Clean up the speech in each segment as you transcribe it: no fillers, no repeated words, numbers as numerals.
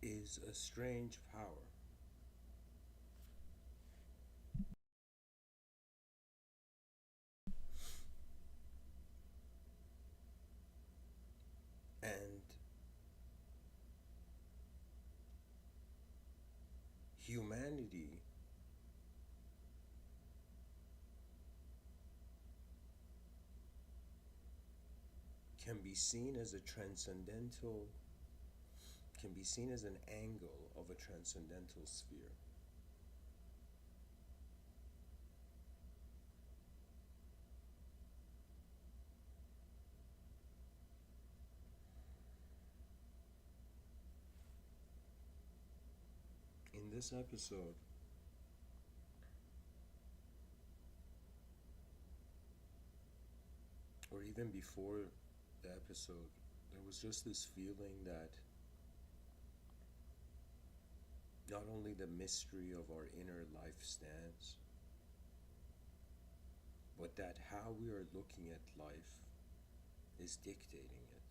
is a strange power. And humanity can be seen as a transcendental, can be seen as an angle of a transcendental sphere. In this episode, or even before the episode, there was just this feeling that not only the mystery of our inner life stands, but that how we are looking at life is dictating it.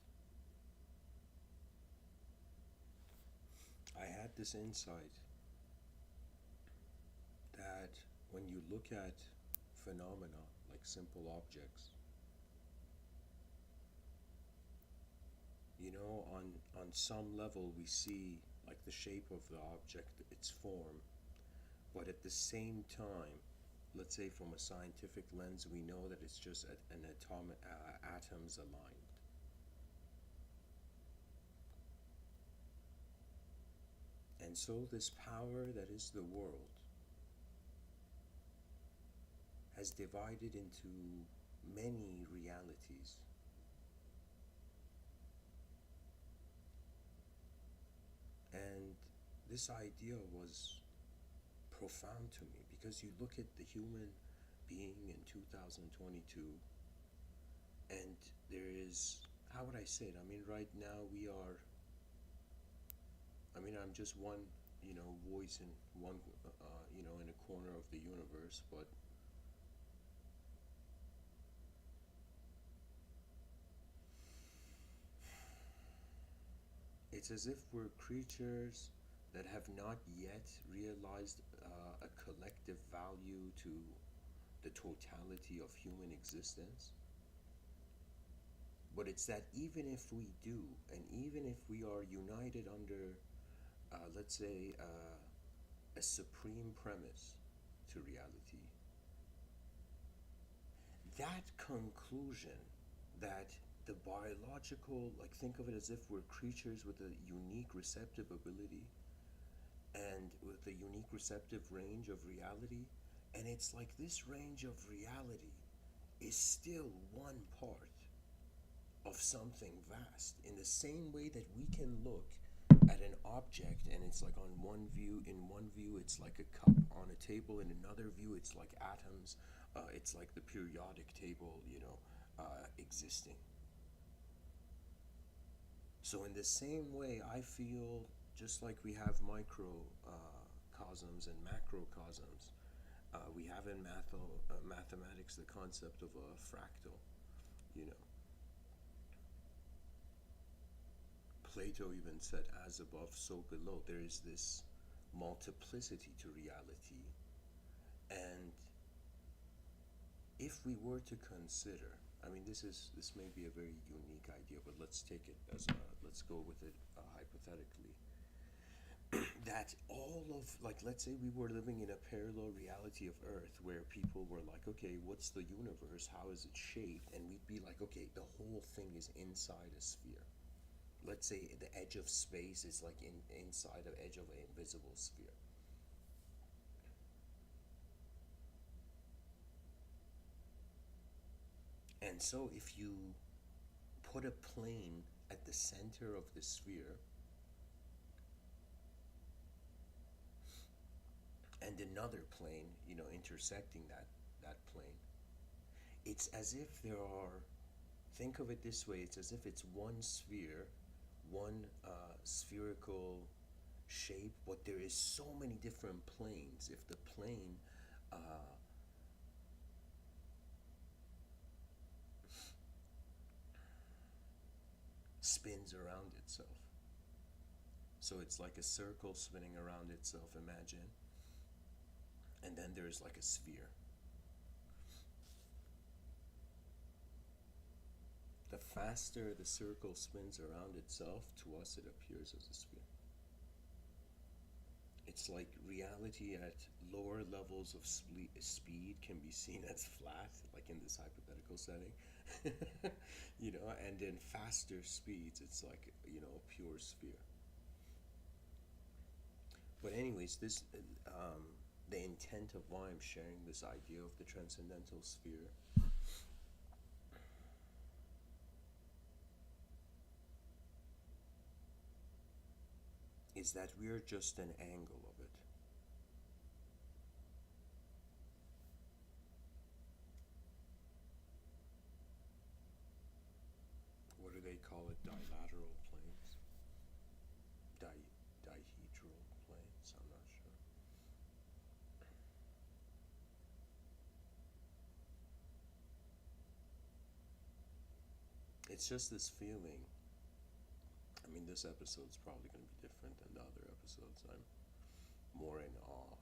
I had this insight that when you look at phenomena like simple objects, on some level we see like the shape of the object, its form, but at the same time, let's say from a scientific lens, we know that it's just an atomic atoms aligned. And so this power that is the world has divided into many realities. And this idea was profound to me because you look at the human being in 2022, and there is, how would I say it? I mean, right now we are, I mean, I'm just one, voice in one, in a corner of the universe, but it's as if we're creatures that have not yet realized a collective value to the totality of human existence. But it's that even if we do, and even if we are united under, let's say, a supreme premise to reality, that conclusion that the biological, like think of it as if we're creatures with a unique receptive ability and with a unique receptive range of reality, and it's like this range of reality is still one part of something vast, in the same way that we can look at an object and it's like on one view, in one view it's like a cup on a table, in another view it's like atoms, it's like the periodic table, existing. So in the same way, I feel just like we have microcosms and macrocosms, we have in mathematics the concept of a fractal. You know, Plato even said, "As above, so below." There is this multiplicity to reality, and if we were to consider, I mean, this may be a very unique idea, but let's take it as let's go with it hypothetically. That all of, like, let's say we were living in a parallel reality of Earth where people were like, okay, what's the universe? How is it shaped? And we'd be like, okay, the whole thing is inside a sphere. Let's say the edge of space is like inside the edge of an invisible sphere. And so if you put a plane at the center of the sphere and another plane, intersecting that plane, it's as if there are, think of it this way, it's as if it's one sphere, one spherical shape, but there is so many different planes. If the plane uh, spins around itself. So it's like a circle spinning around itself, imagine. And then there's like a sphere. The faster the circle spins around itself, to us it appears as a sphere. It's like reality at lower levels of speed can be seen as flat, like in this hypothetical setting, and then faster speeds, it's like, a pure sphere. But anyways, the intent of why I'm sharing this idea of the transcendental sphere is that we are just an angle of it. What do they call it? Dilateral planes? Dihedral planes? I'm not sure. It's just this feeling. I mean, this episode's probably going to be different than the other episodes. I'm more in awe.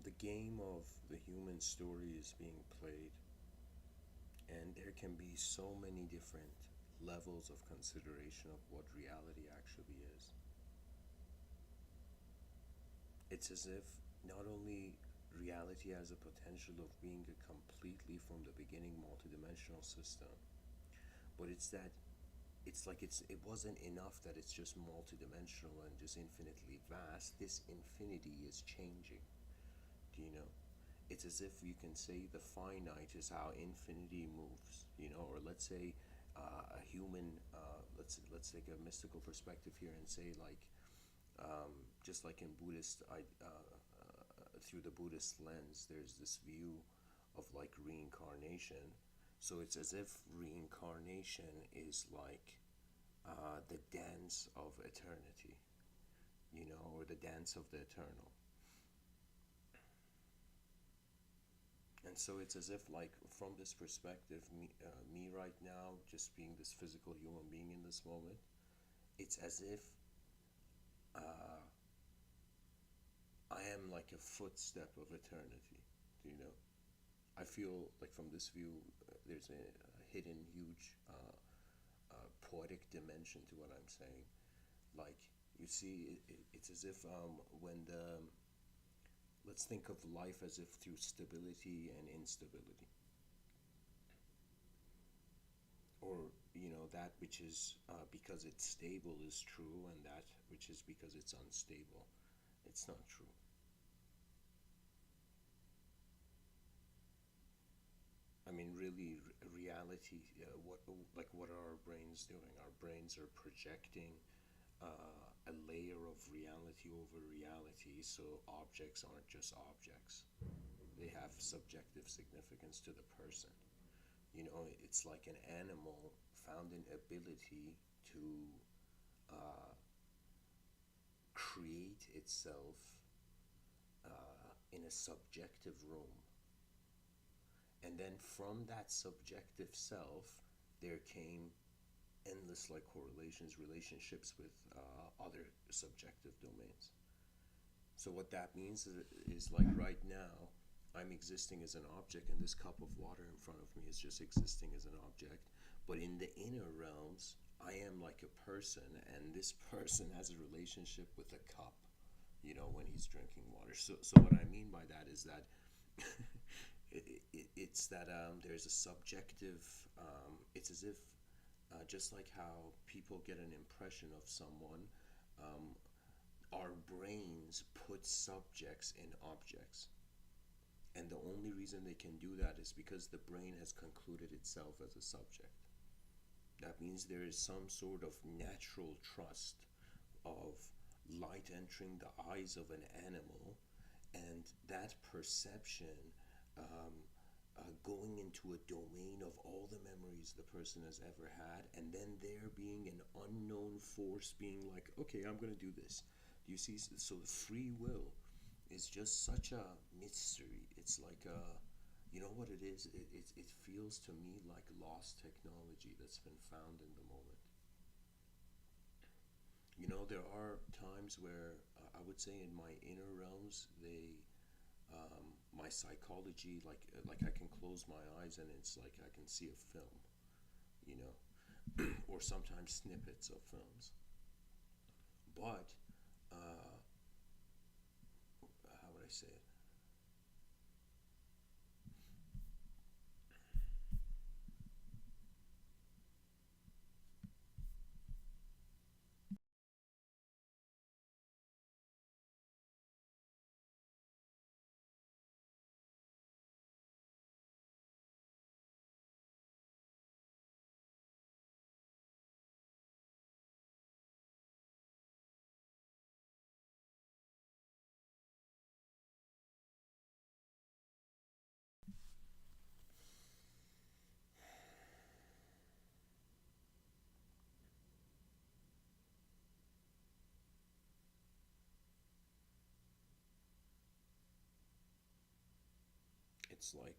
The game of the human story is being played, and there can be so many different levels of consideration of what reality actually is. It's as if not only reality has a potential of being a completely from the beginning multidimensional system, but it wasn't enough that it's just multidimensional and just infinitely vast. This infinity is changing. Do you know? It's as if you can say the finite is how infinity moves. Or let's say a human. Let's take a mystical perspective here and say like, just like in through the Buddhist lens, there's this view of like reincarnation. So it's as if reincarnation is like the dance of eternity, or the dance of the eternal. And so it's as if, like, from this perspective, me right now, just being this physical human being in this moment, it's as if uh, I am like a footstep of eternity. Do you know? I feel like from this view, there's a hidden, huge, poetic dimension to what I'm saying. Like, you see, it's as if when the let's think of life as if through stability and instability, or that which is because it's stable is true, and that which is because it's unstable, it's not true. I mean, really, reality. What are our brains doing? Our brains are projecting a layer of reality over reality, so objects aren't just objects. They have subjective significance to the person. It's like an animal found an ability to uh, create itself in a subjective room. And then from that subjective self, there came endless like correlations, relationships with other subjective domains. So what that means is like right now, I'm existing as an object, and this cup of water in front of me is just existing as an object. But in the inner realms, I am like a person, and this person has a relationship with a cup, when he's drinking water. So what I mean by that is that it's that there's a subjective, it's as if just like how people get an impression of someone, um, our brains put subjects in objects. And the only reason they can do that is because the brain has concluded itself as a subject. That means there is some sort of natural trust of light entering the eyes of an animal, and that perception um, going into a domain of all the memories the person has ever had, and then there being an unknown force being like, okay, I'm going to do this. Do you see? So the free will is just such a mystery. It's like a, you know what it is? It feels to me like lost technology that's been found in the moment. You know, there are times where I would say in my inner realms, my psychology, like I can close my eyes and it's like I can see a film, you know, or sometimes snippets of films. But how would I say it? It's like,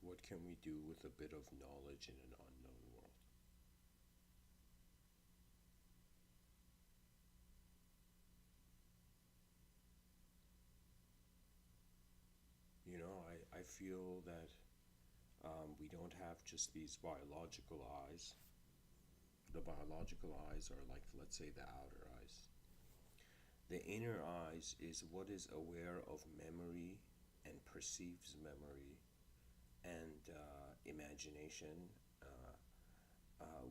what can we do with a bit of knowledge in an unknown world? You know, I feel that we don't have just these biological eyes. The biological eyes are like, let's say, the outer eyes. The inner eyes is what is aware of memory and perceives memory and imagination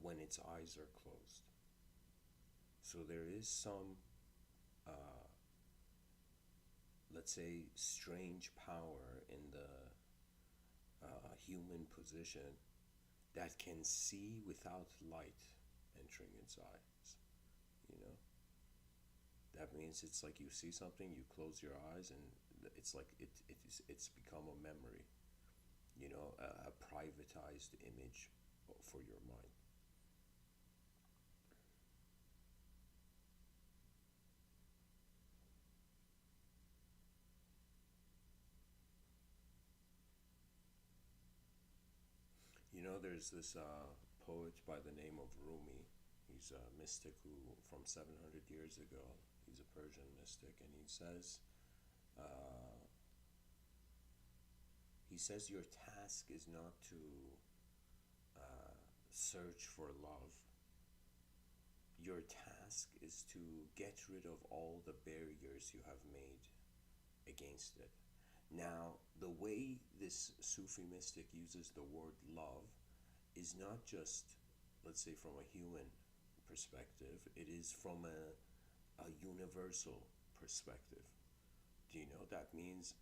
when its eyes are closed. So there is some, uh, let's say, strange power in the human position that can see without light entering its eyes. You know, that means it's like you see something, you close your eyes, and it's like it's become a memory. You know, a privatized image for your mind. You know, there's this poet by the name of Rumi. He's a mystic who, from 700 years ago, he's a Persian mystic, and uh, he says your task is not to search for love. Your task is to get rid of all the barriers you have made against it. Now, the way this Sufi mystic uses the word love is not just, let's say, from a human perspective, it is from a universal perspective. Do you know that means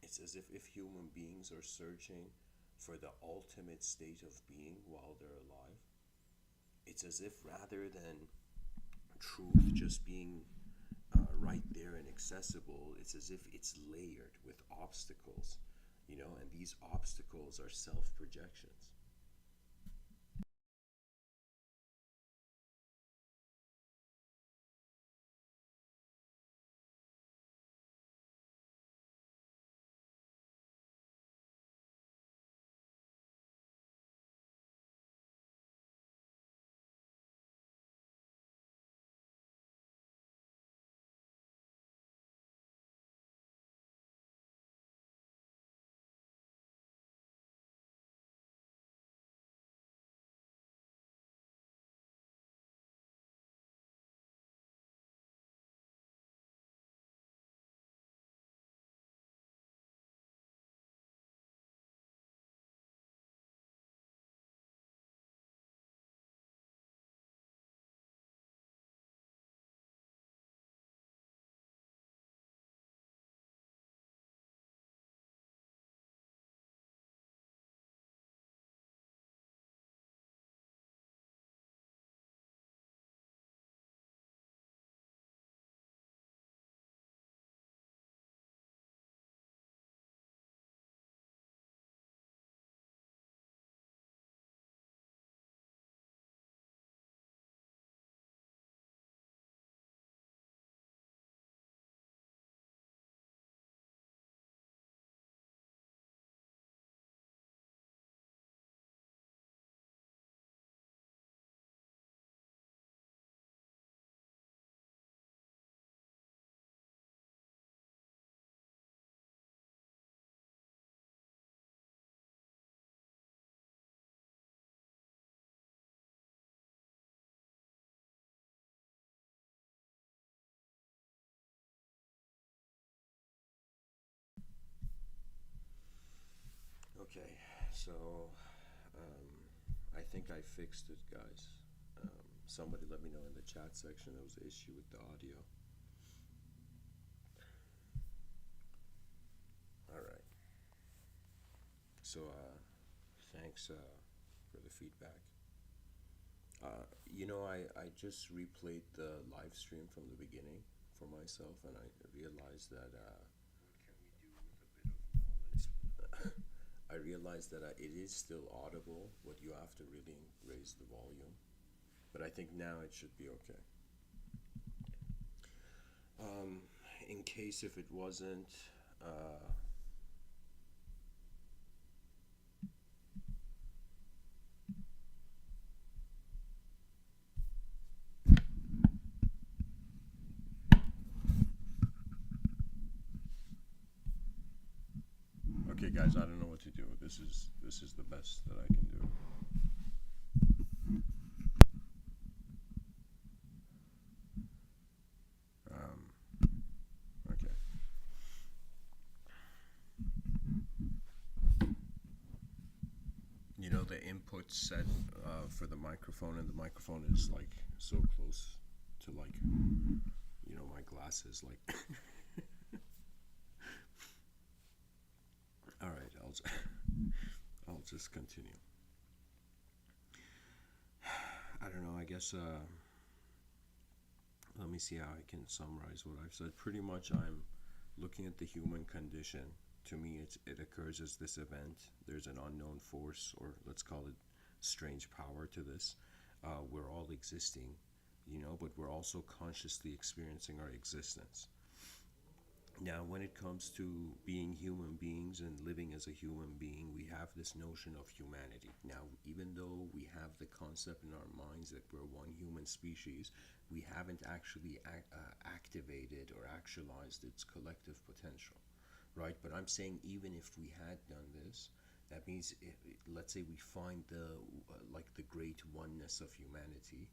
it's as if human beings are searching for the ultimate state of being while they're alive? It's as if rather than truth just being right there and accessible, it's as if it's layered with obstacles, you know, and these obstacles are self projections. So, I think I fixed it, guys. Somebody let me know in the chat section there was an issue with the audio. All right. So, thanks for the feedback. I just replayed the live stream from the beginning for myself, and I realized that what can we do with a bit of knowledge? I realized that it is still audible, but you have to really raise the volume. But I think now it should be okay. In case if it wasn't, okay, guys, I don't know what to do. This is the best that I can do. Okay. You know the input set for the microphone, and the microphone is like so close to like my glasses. Like, all right, I'll just continue. I don't know. I guess let me see how I can summarize what I've said. Pretty much, I'm looking at the human condition. To me, it occurs as this event. There's an unknown force, or let's call it strange power to this. We're all existing, but we're also consciously experiencing our existence. Now, when it comes to being human beings and living as a human being, we have this notion of humanity. Now, even though we have the concept in our minds that we're one human species, we haven't actually activated or actualized its collective potential, right? But I'm saying even if we had done this, that means, let's say we find like the great oneness of humanity,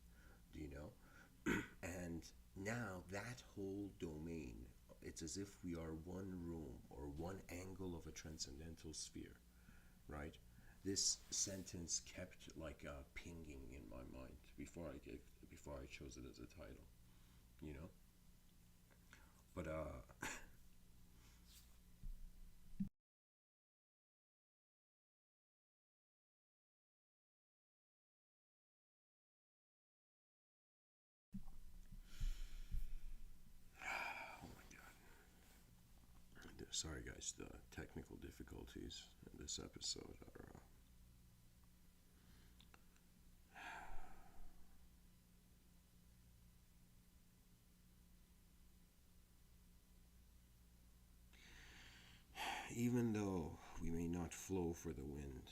and now that whole domain, it's as if we are one room or one angle of a transcendental sphere, right? This sentence kept like pinging in my mind before I chose it as a title, you know. But oh my god, sorry guys, the technical difficulties in this episode are. Even though we may not flow for the wind,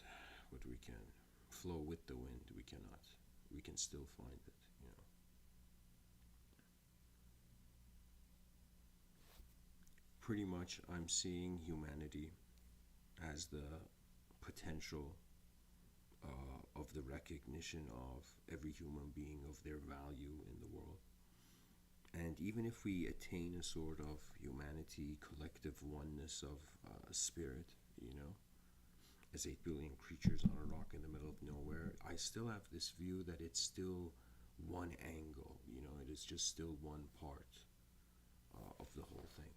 but we can flow with the wind, we cannot. We can still find it. Pretty much, I'm seeing humanity as the potential of the recognition of every human being of their value in the world. And even if we attain a sort of humanity, collective oneness of spirit, as 8 billion creatures on a rock in the middle of nowhere, I still have this view that it's still one angle, it is just still one part of the whole thing.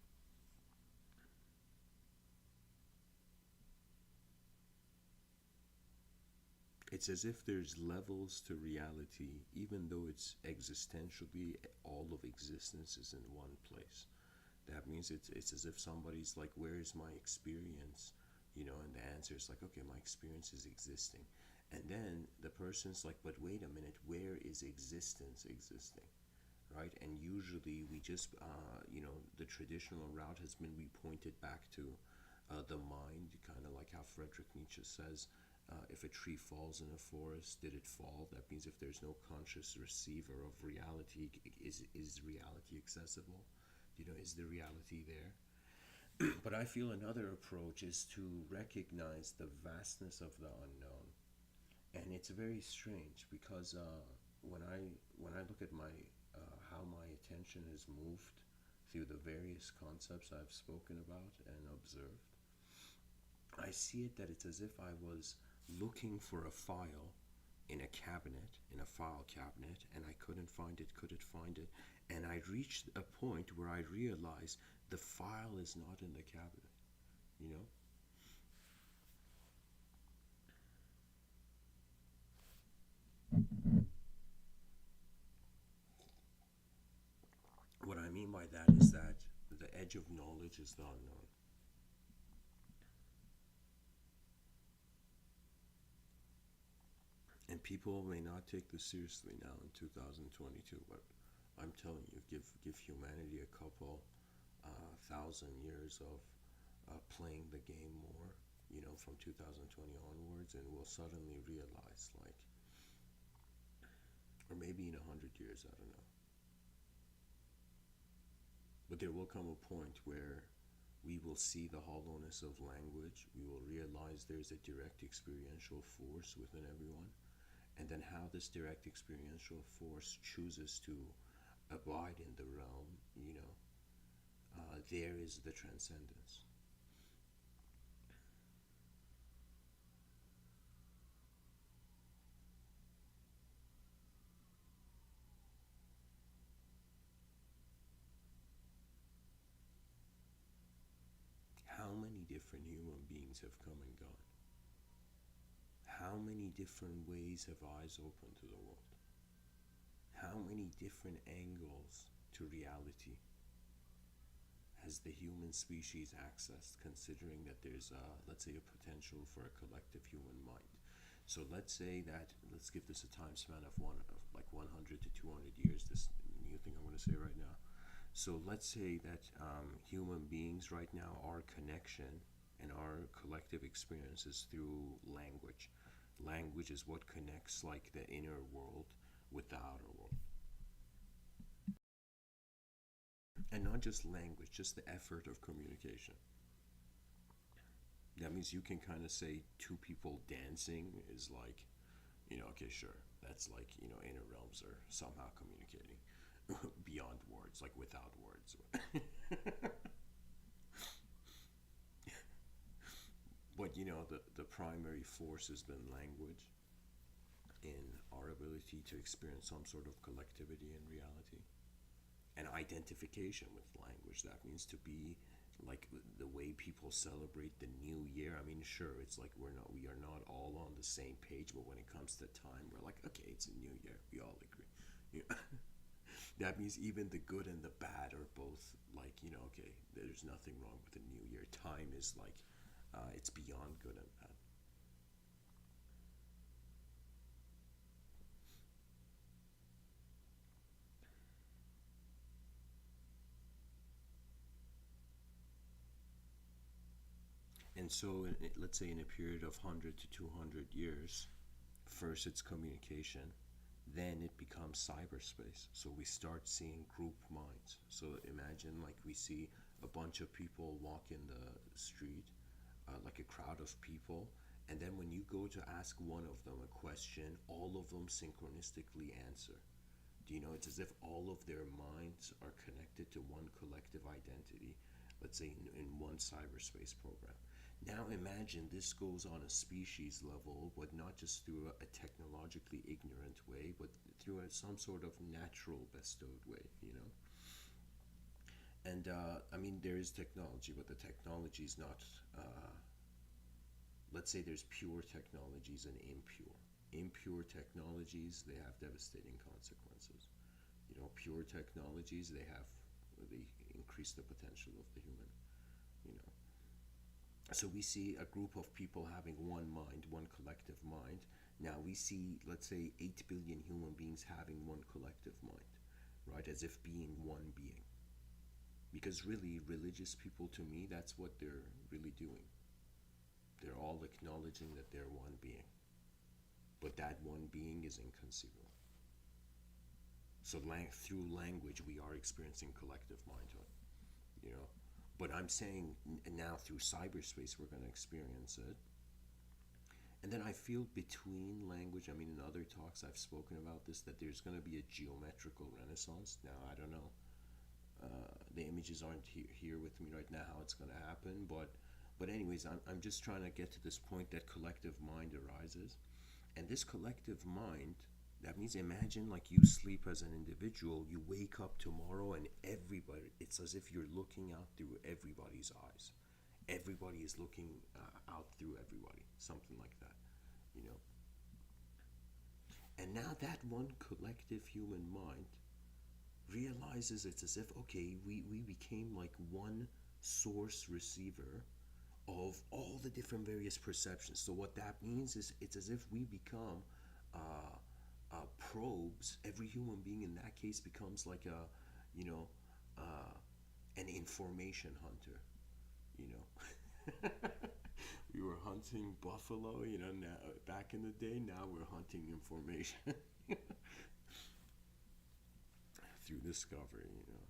It's as if there's levels to reality, even though it's existentially all of existence is in one place. That means it's as if somebody's like, where is my experience? And the answer is like, okay, my experience is existing. And then the person's like, but wait a minute, where is existence existing? Right? And usually we just, the traditional route has been we pointed back to the mind, kind of like how Friedrich Nietzsche says, if a tree falls in a forest, did it fall? That means if there's no conscious receiver of reality, is reality accessible? Is the reality there? But I feel another approach is to recognize the vastness of the unknown. And it's very strange because when I look at how my attention is moved through the various concepts I've spoken about and observed, I see it that it's as if I was looking for a file in a cabinet, in a file cabinet, and I couldn't find it. And I reached a point where I realized the file is not in the cabinet, you know? What I mean by that is that the edge of knowledge is the unknown. And people may not take this seriously now in 2022, but I'm telling you, give humanity a couple thousand years of playing the game more, from 2020 onwards, and we'll suddenly realize, like, or maybe in 100 years, I don't know. But there will come a point where we will see the hollowness of language. We will realize there's a direct experiential force within everyone, and then how this direct experiential force chooses to abide in the realm, there is the transcendence. How many different human beings have come and gone? How many different ways have eyes opened to the world? How many different angles to reality has the human species accessed, considering that there's, let's say, a potential for a collective human mind? So let's say that, let's give this a time span of like 100 to 200 years, this new thing I'm going to say right now. So let's say that human beings right now, our connection and our collective experiences through language. Language is what connects, like, the inner world with the outer world. And not just language, just the effort of communication. That means you can kind of say two people dancing is like, okay, sure, that's like, inner realms are somehow communicating beyond words, like without words. But, the primary force has been language in our ability to experience some sort of collectivity in reality. And identification with language. That means to be like the way people celebrate the new year. I mean, sure, it's like we are not all on the same page, but when it comes to time, we're like, okay, it's a new year. We all agree. Yeah. That means even the good and the bad are both like, okay, there's nothing wrong with the new year. Time is like, it's beyond good and bad. And so, let's say in a period of 100 to 200 years, first it's communication, then it becomes cyberspace. So we start seeing group minds. So imagine, like, we see a bunch of people walk in the street, like a crowd of people, and then when you go to ask one of them a question, all of them synchronistically answer. Do you know, it's as if all of their minds are connected to one collective identity, let's say in one cyberspace program. Now imagine this goes on a species level, but not just through a technologically ignorant way, but through some sort of natural bestowed way. And I mean, there is technology, but the technology is not, let's say there's pure technologies and impure. Impure technologies, they have devastating consequences. Pure technologies, they increase the potential of the human, you know. So we see a group of people having one mind, one collective mind. Now we see, let's say, 8 billion human beings having one collective mind, right? As if being one being. Because really, religious people, to me, that's what they're really doing. They're all acknowledging that they're one being. But that one being is inconceivable. So through language, we are experiencing collective mindhood, you know. But I'm saying now through cyberspace, we're going to experience it. And then I feel between language, I mean, in other talks I've spoken about this, that there's going to be a geometrical renaissance. Now, I don't know. The images aren't here with me right now how it's going to happen, but But anyways, I'm just trying to get to this point that collective mind arises. And this collective mind, that means imagine like you sleep as an individual, you wake up tomorrow and everybody, it's as if you're looking out through everybody's eyes. Everybody is looking out through everybody, something like that, you know. And now that one collective human mind realizes it's as if, okay, we became like one source receiver of all the different various perceptions. So what that means is it's as if we become probes. Every human being in that case becomes like a, you know, an information hunter. You know, we were hunting buffalo. You know, now back in the day. Now we're hunting information through discovery. You know.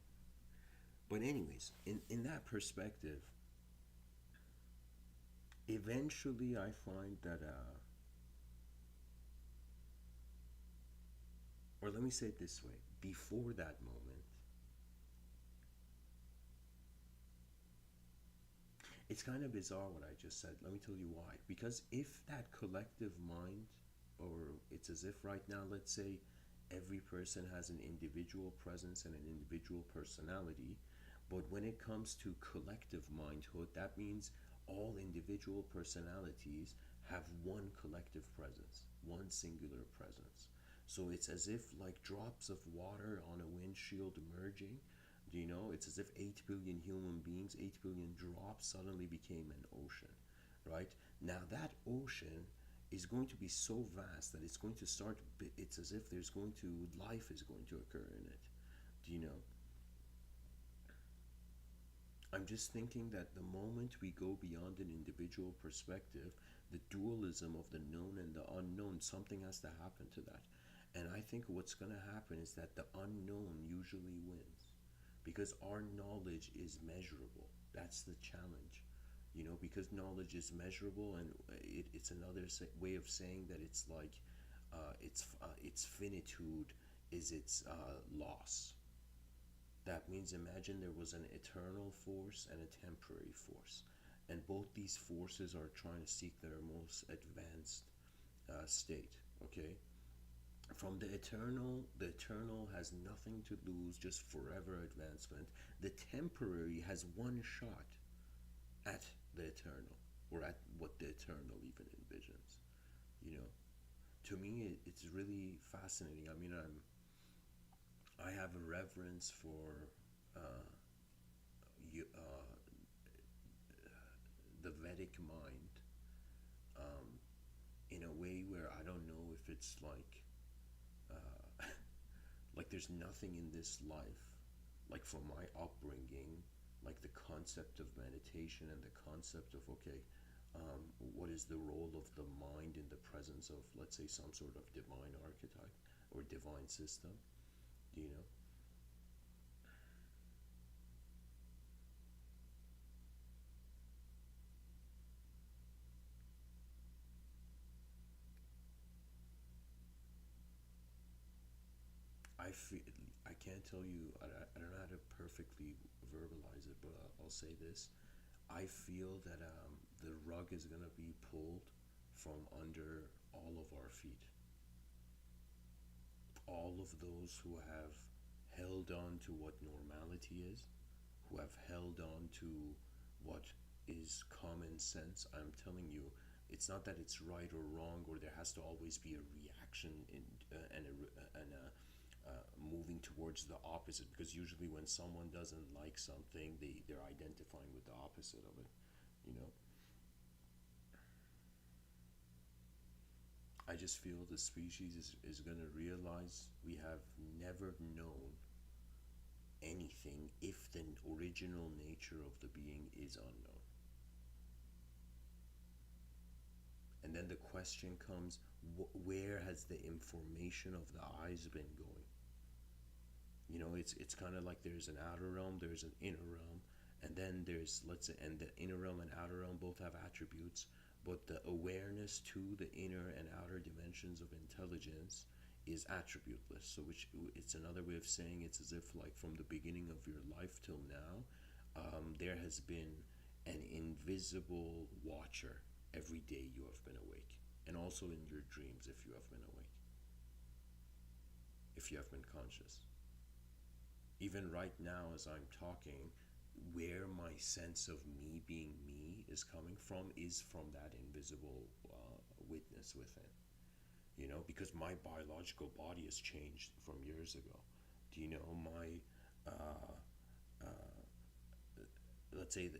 But anyways, in that perspective, eventually I find that, or let me say it this way, before that moment, it's kind of bizarre what I just said. Let me tell you why. Because if that collective mind, or it's as if right now, let's say every person has an individual presence and an individual personality, but when it comes to collective mindhood, that means all individual personalities have one collective presence, one singular presence. So it's as if like drops of water on a windshield merging. Do you know? It's as if 8 billion human beings, 8 billion drops suddenly became an ocean, right? Now that ocean is going to be so vast that it's going to start, it's as if there's going to, life is going to occur in it. Do you know? I'm just thinking that the moment we go beyond an individual perspective, the dualism of the known and the unknown, something has to happen to that. And I think what's going to happen is that the unknown usually wins because our knowledge is measurable. That's the challenge, you know, because knowledge is measurable, and it's another way of saying that it's like its finitude is its loss. That means imagine there was an eternal force and a temporary force, and both these forces are trying to seek their most advanced state. Okay, from the eternal has nothing to lose, just forever advancement. The temporary has one shot at the eternal, or at what the eternal even envisions. You know, to me, it's really fascinating. I mean, I have a reverence for uh, you, the Vedic mind, um, in a way where I don't know if it's like there's nothing in this life, like from my upbringing, like the concept of meditation and the concept of, okay, what is the role of the mind in the presence of, let's say, some sort of divine archetype or divine system, you know? I feel, I can't tell you, I don't know how to perfectly verbalize it, but I'll say this. I feel that the rug is going to be pulled from under all of our feet. All of those who have held on to what normality is, who have held on to what is common sense. I'm telling you, it's not that it's right or wrong, or there has to always be a reaction and a moving towards the opposite. Because usually, when someone doesn't like something, they're identifying with the opposite of it. You know, I just feel the species is going to realize we have never known anything if the original nature of the being is unknown. And then the question comes, where has the information of the eyes been going? You know, it's kind of like there's an outer realm, there's an inner realm, and then there's, let's say, and the inner realm and outer realm both have attributes, but the awareness to the inner and outer dimensions of intelligence is attributeless. So, which it's another way of saying it's as if, like, from the beginning of your life till now, there has been an invisible watcher every day you have been awake, and also in your dreams if you have been awake, if you have been conscious. Even right now, as I'm talking, where my sense of me being me is coming from is from that invisible witness within. Because my biological body has changed from years ago. Do you know uh, uh, let's say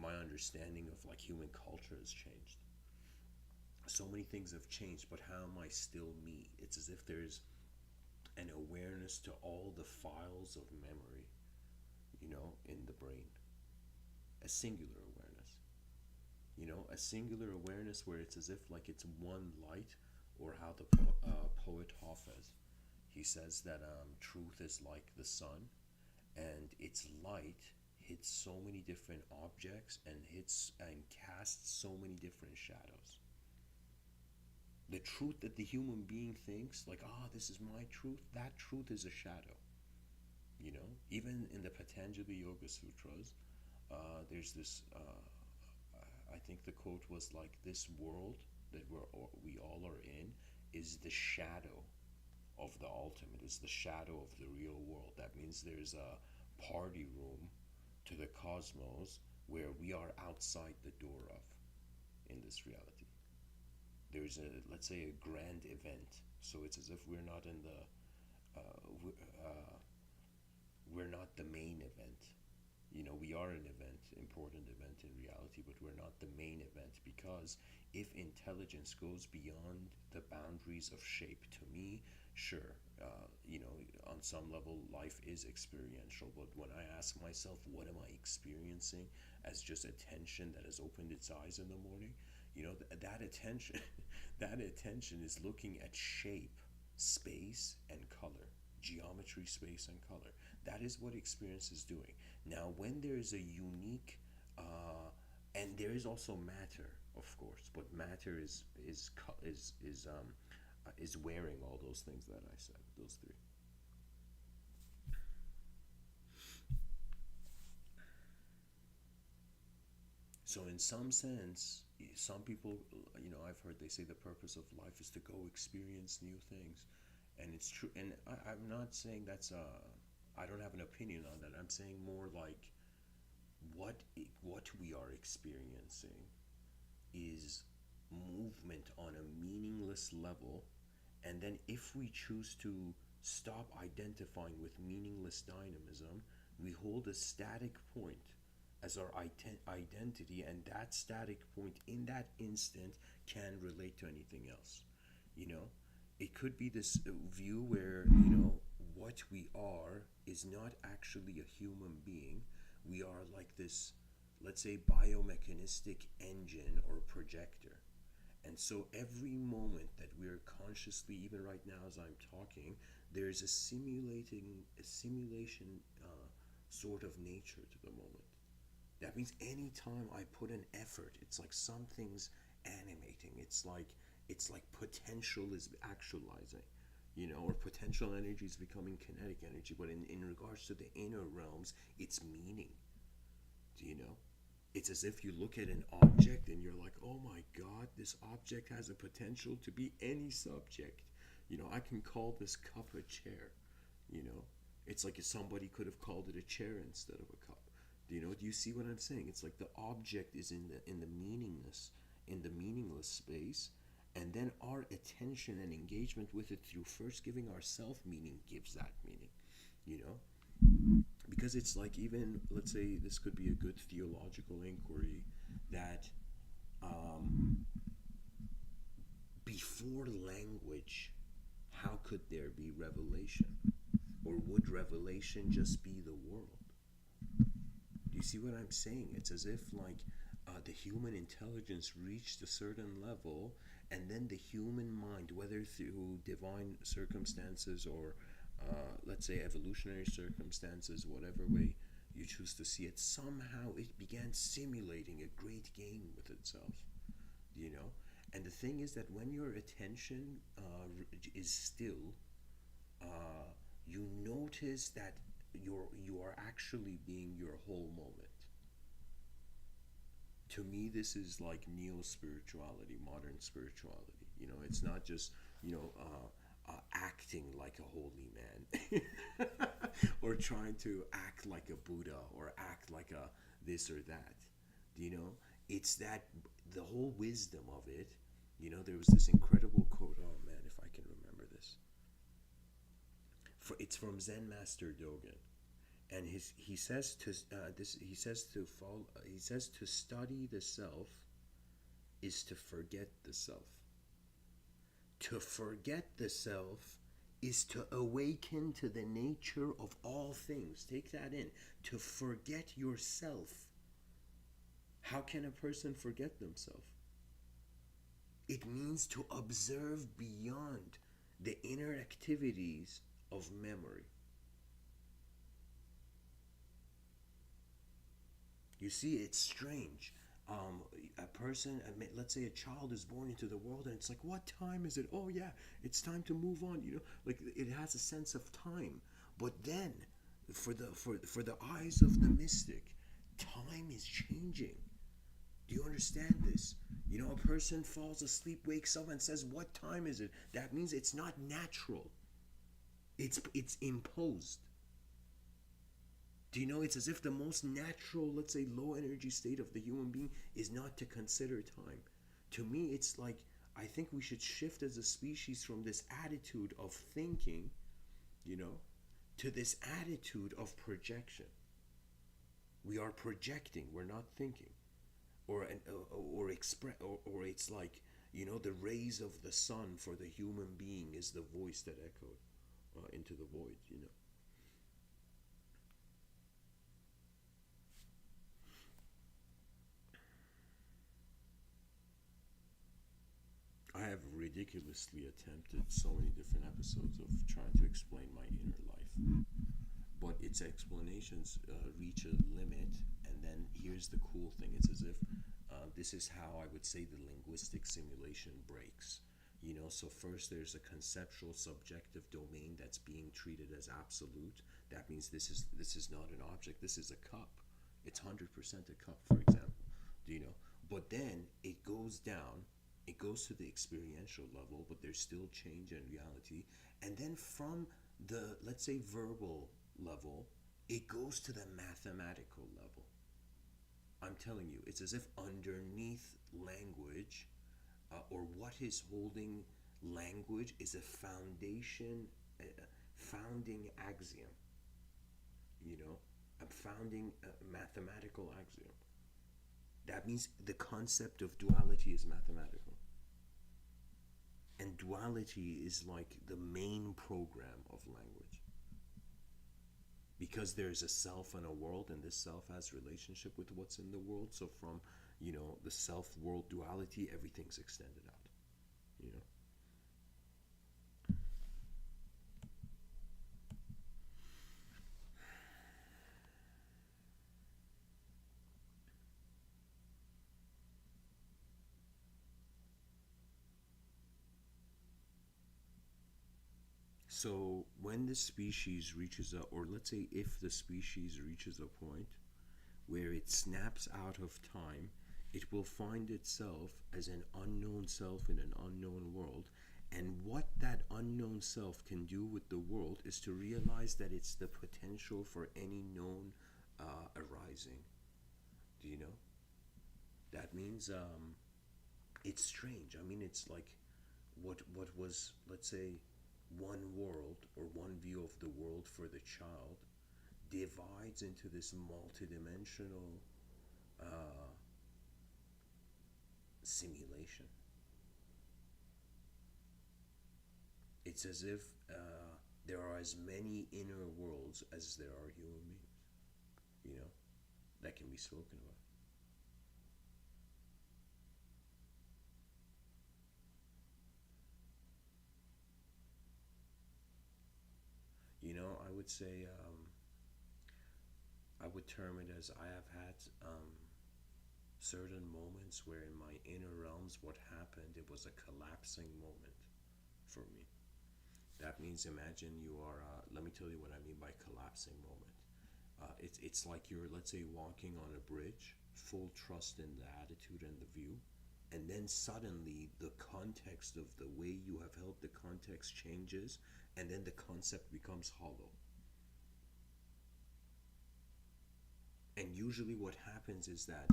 my understanding of like human culture has changed. So many things have changed, but how am I still me? It's as if there's an awareness to all the files of memory, in the brain. A singular awareness. A singular awareness where it's as if like it's one light, or how the poet Hafez, he says that truth is like the sun, and its light hits so many different objects and hits and casts so many different shadows. The truth that the human being thinks, like, this is my truth, that truth is a shadow. Even in the Patanjali Yoga Sutras, there's this, I think the quote was like, this world that we all are in is the shadow of the ultimate, is the shadow of the real world. That means there's a party room to the cosmos where we are outside the door of in this reality. There's let's say, a grand event. So it's as if we're not in we're not the main event. We are an event, important event in reality, but we're not the main event, because if intelligence goes beyond the boundaries of shape, to me, sure, on some level, life is experiential. But when I ask myself, what am I experiencing as just attention that has opened its eyes in the morning? That attention, that attention is looking at shape, space, and color, geometry, space, and color. That is what experience is doing. Now, when there is a unique, and there is also matter, of course, but matter is wearing all those things that I said, those three. So, in some sense, some people, I've heard they say the purpose of life is to go experience new things, and it's true. And I'm not saying I don't have an opinion on that. I'm saying more like what we are experiencing is movement on a meaningless level, and then if we choose to stop identifying with meaningless dynamism, we hold a static point as our identity, and that static point in that instant can relate to anything else. You know, it could be this view where, what we are is not actually a human being. We are like this, let's say, biomechanistic engine or projector. And so every moment that we're consciously, even right now as I'm talking, there's a simulation sort of nature to the moment. That means anytime I put an effort, it's like something's animating. It's like potential is actualizing, or potential energy is becoming kinetic energy. But in regards to the inner realms, it's meaning. Do you know? It's as if you look at an object and you're like, oh my God, this object has a potential to be any subject. I can call this cup a chair. You know, it's like if somebody could have called it a chair instead of a cup. Do you see what I'm saying? It's like the object is in the meaningless space, and then our attention and engagement with it through first giving ourself meaning gives that meaning. You know, because it's like, even, let's say, this could be a good theological inquiry, that before language, how could there be revelation? Or would revelation just be the world? Do you see what I'm saying? It's as if like the human intelligence reached a certain level, and then the human mind, whether through divine circumstances or let's say evolutionary circumstances, whatever way you choose to see it, somehow it began simulating a great game with itself. You know, and the thing is that when your attention is still, you notice that you are actually being your whole moment. To me, this is like neo spirituality, modern spirituality. You know, it's not just, acting like a holy man or trying to act like a Buddha or act like a this or that. You know, it's that the whole wisdom of it. You know, there was this incredible quote. Oh man, if I can remember this. It's from Zen Master Dogen, and he says to this. He says to follow. He says to study the self is to forget the self. To forget the self is to awaken to the nature of all things. Take that in. To forget yourself. How can a person forget themselves? It means to observe beyond the inner activities of memory. You see, it's strange. A person, let's say a child is born into the world, and it's like, what time is it? Oh yeah, it's time to move on. You know, like it has a sense of time. But then, for the eyes of the mystic, time is changing. Do you understand this? You know, a person falls asleep, wakes up, and says, "What time is it?" That means it's not natural. It's imposed. Do you know, it's as if the most natural, let's say, low energy state of the human being is not to consider time. To me, it's like, I think we should shift as a species from this attitude of thinking, you know, to this attitude of projection. We are projecting, we're not thinking. Or express, or it's like, you know, the rays of the sun for the human being is the voice that echoed into the void, you know. I have ridiculously attempted so many different episodes of trying to explain my inner life, but its explanations reach a limit, and then here's the cool thing: it's as if this is how I would say the linguistic simulation breaks. You know, so first there's a conceptual subjective domain that's being treated as absolute. That means this is not an object. This is a cup. It's 100% a cup, for example. Do you know? But then it goes down. It goes to the experiential level, but there's still change and reality. And then from the, let's say, verbal level, it goes to the mathematical level. I'm telling you, it's as if underneath language, or what is holding language, is a foundation, a founding axiom. You know, a founding mathematical axiom. That means the concept of duality is mathematical. And duality is like the main program of language. Because there's a self and a world, and this self has relationship with what's in the world. So from, you know, the self-world duality, everything's extended out. You know? So when the species reaches a, or let's say if the species reaches a point where it snaps out of time, it will find itself as an unknown self in an unknown world. And what that unknown self can do with the world is to realize that it's the potential for any known arising. Do you know? That means it's strange. I mean, it's like what was, let's say, one world or one view of the world for the child divides into this multidimensional simulation. It's as if there are as many inner worlds as there are human beings, you know, that can be spoken about. You know, I would say, I would term it as I have had certain moments where in my inner realms, what happened, it was a collapsing moment for me. That means imagine you are, let me tell you what I mean by collapsing moment. It's like you're, let's say, walking on a bridge, full trust in the attitude and the view, and then suddenly the context of the way you have held the context changes, and then the concept becomes hollow. And usually what happens is that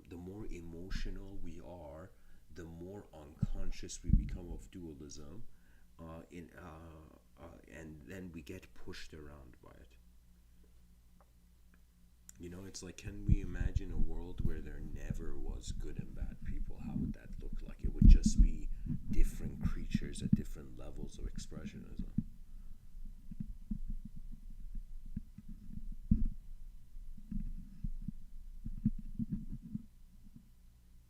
the more emotional we are, the more unconscious we become of dualism, and then we get pushed around by it. You know, it's like, can we imagine a world where there never was good and bad people? How would that look like? It would just be different creatures at different levels of expressionism.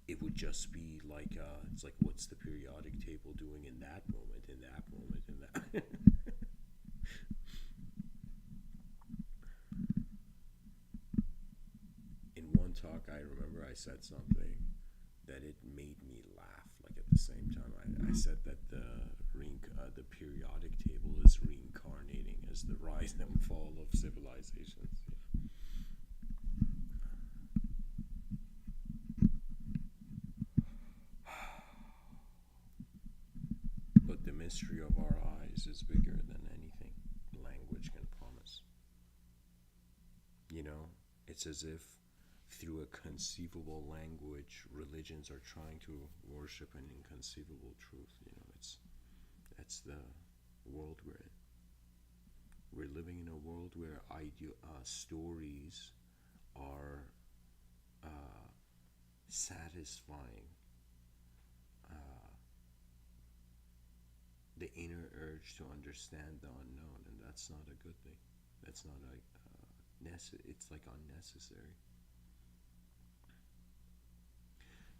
It would just be like, it's like, what's the periodic table doing in that moment, in that moment, in that? In one talk, I remember I said something that it made me laugh. Like at the same time, I said that the periodic table is reincarnating as the rise and fall of civilizations. But the mystery of our eyes is bigger than anything language can promise. You know, it's as if through a conceivable language, religions are trying to worship an inconceivable truth. You know, that's the world we're in. We're living in a world where stories are satisfying the inner urge to understand the unknown, and that's not a good thing. That's not like it's like unnecessary.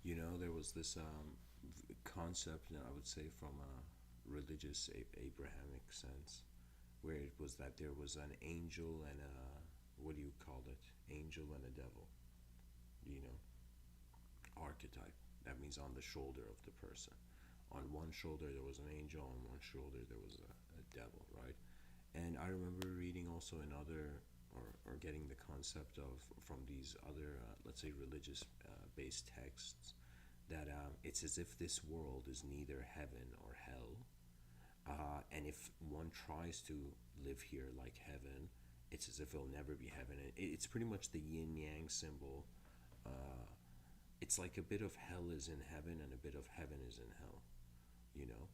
You know, there was this concept, I would say, from a religious Abrahamic sense, where it was that there was an angel and a, what do you call it? Angel and a devil. You know, archetype. That means on the shoulder of the person. On one shoulder there was an angel, on one shoulder there was a devil, right? And I remember reading also another, or getting the concept of from these other, let's say, religious based texts, that it's as if this world is neither heaven or hell, and if one tries to live here like heaven, it's as if it'll never be heaven. It's pretty much the yin yang symbol. It's like a bit of hell is in heaven and a bit of heaven is in hell, you know?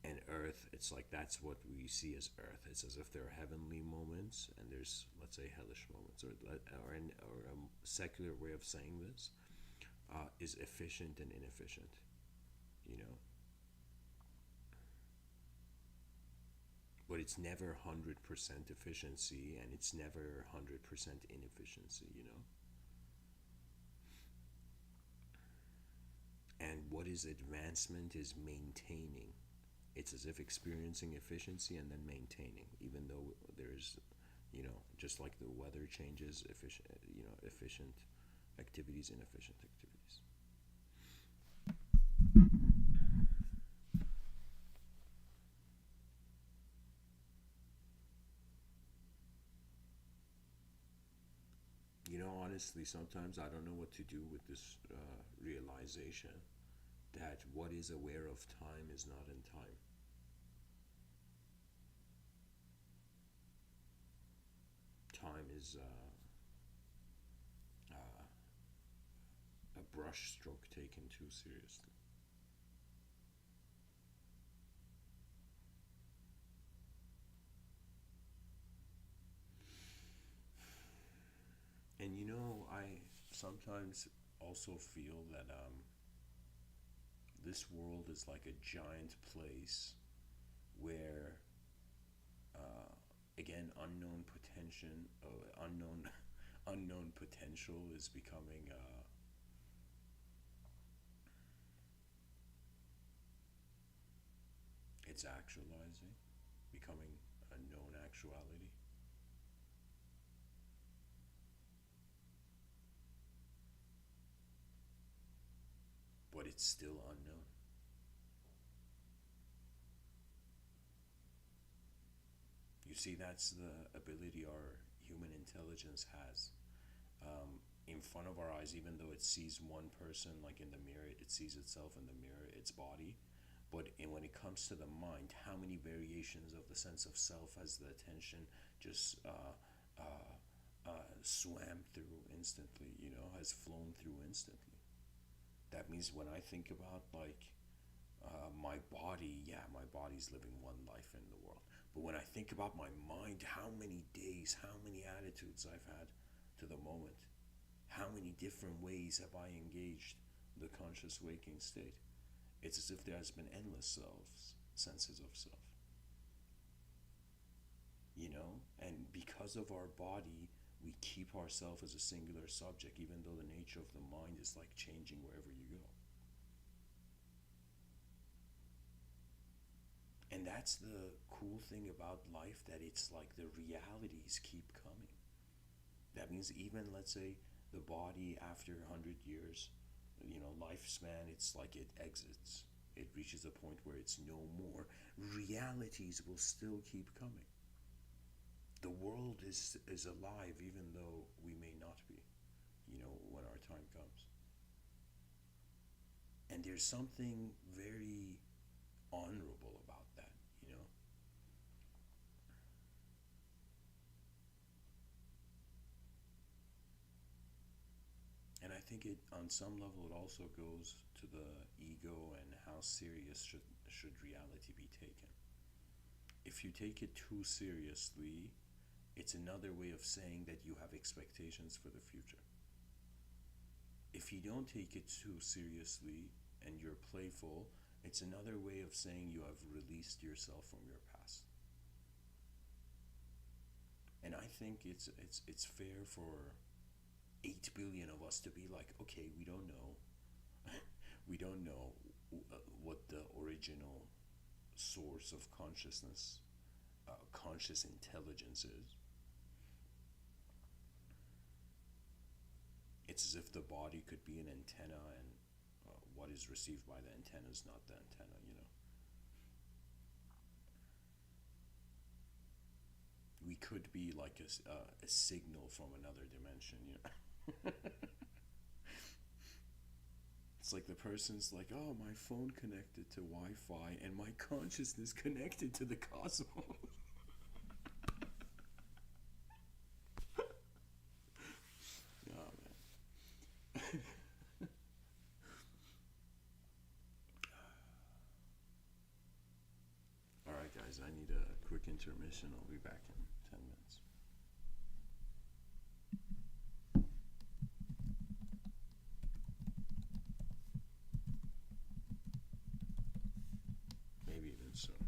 And earth, it's like that's what we see as earth. It's as if there are heavenly moments and there's, let's say, hellish moments. Or a secular way of saying this is efficient and inefficient, you know? But it's never 100% efficiency and it's never 100% inefficiency, you know? And what is advancement is maintaining. It's as if experiencing efficiency and then maintaining, even though there's, you know, just like the weather changes, efficient activities, inefficient activities. You know, honestly, sometimes I don't know what to do with this realization that what is aware of time is not in time. Time is a brush stroke taken too seriously. And you know, I sometimes also feel that this world is like a giant place where, again, unknown potential is becoming. It's actualizing, becoming a known actuality. But it's still unknown. You see, that's the ability our human intelligence has, in front of our eyes, even though it sees one person like in the mirror, it sees itself in the mirror, its body. But when it comes to the mind, how many variations of the sense of self has the attention just swam through instantly, has flown through instantly? That means when I think about like my body, yeah, my body's living one life in the world. But when I think about my mind, how many days, how many attitudes I've had to the moment, how many different ways have I engaged the conscious waking state? It's as if there has been endless selves, senses of self. And because of our body, we keep ourselves as a singular subject, even though the nature of the mind is like changing wherever you go. And that's the cool thing about life, that it's like the realities keep coming. That means even, let's say, the body after 100 years, lifespan, it's like it exits. It reaches a point where it's no more. Realities will still keep coming. The world is alive even though we may not be, when our time comes. And there's something very honorable about that. And I think it, on some level, it also goes to the ego and how serious should reality be taken. If you take it too seriously, it's another way of saying that you have expectations for the future. If you don't take it too seriously and you're playful, it's another way of saying you have released yourself from your past. And I think it's fair for 8 billion of us to be like, okay, we don't know. We don't know what the original source of consciousness, conscious intelligence is. It's as if the body could be an antenna, and what is received by the antenna is not the antenna. We could be like a signal from another dimension. It's like the person's like, oh, my phone connected to Wi-Fi and my consciousness connected to the cosmos. Oh, man. All right, guys, I need a quick intermission. I'll be back in 10 minutes. Maybe even sooner.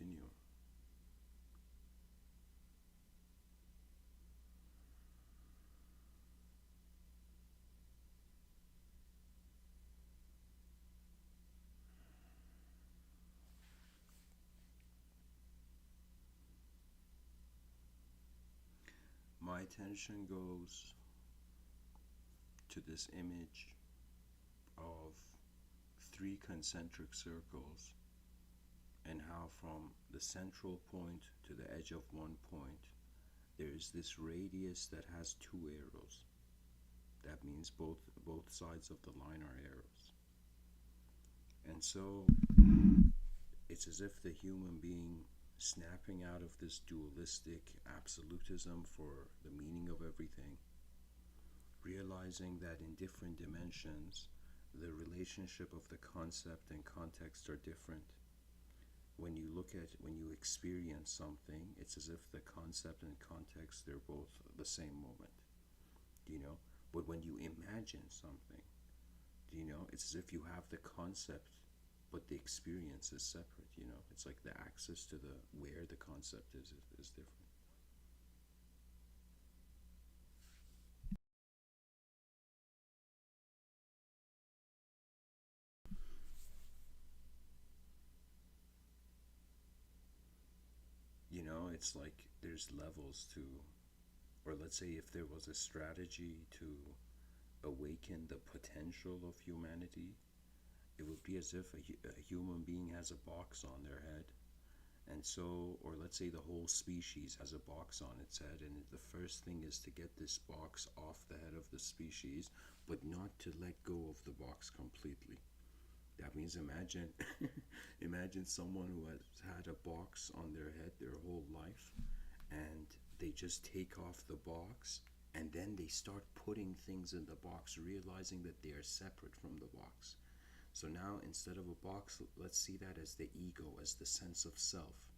continue. My attention goes to this image of three concentric circles, and how from the central point to the edge of one point there is this radius that has two arrows. That means both sides of the line are arrows. And so it's as if the human being, snapping out of this dualistic absolutism for the meaning of everything, realizing that in different dimensions the relationship of the concept and context are different. When you experience something, it's as if the concept and context, they're both the same moment, but when you imagine something, it's as if you have the concept but the experience is separate. It's like the access to the where the concept is different. It's like there's levels to, or let's say if there was a strategy to awaken the potential of humanity, it would be as if a human being has a box on their head. And so, or let's say the whole species has a box on its head, and the first thing is to get this box off the head of the species, but not to let go of the box completely. That means imagine someone who has had a box on their head their whole life, and they just take off the box, and then they start putting things in the box, realizing that they are separate from the box. So now, instead of a box, let's see that as the ego, as the sense of self.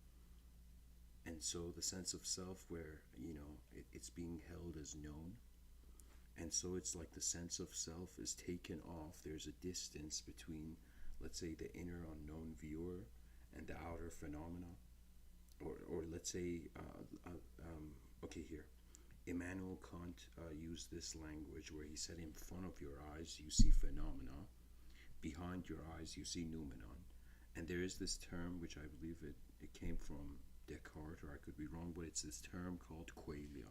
And so the sense of self where, it's being held as known. And so it's like the sense of self is taken off. There's a distance between, let's say, the inner unknown viewer and the outer phenomena. Or let's say, okay, here. Immanuel Kant used this language where he said, in front of your eyes you see phenomena, behind your eyes you see noumenon. And there is this term, which I believe it came from Descartes, or I could be wrong, but it's this term called Qualia.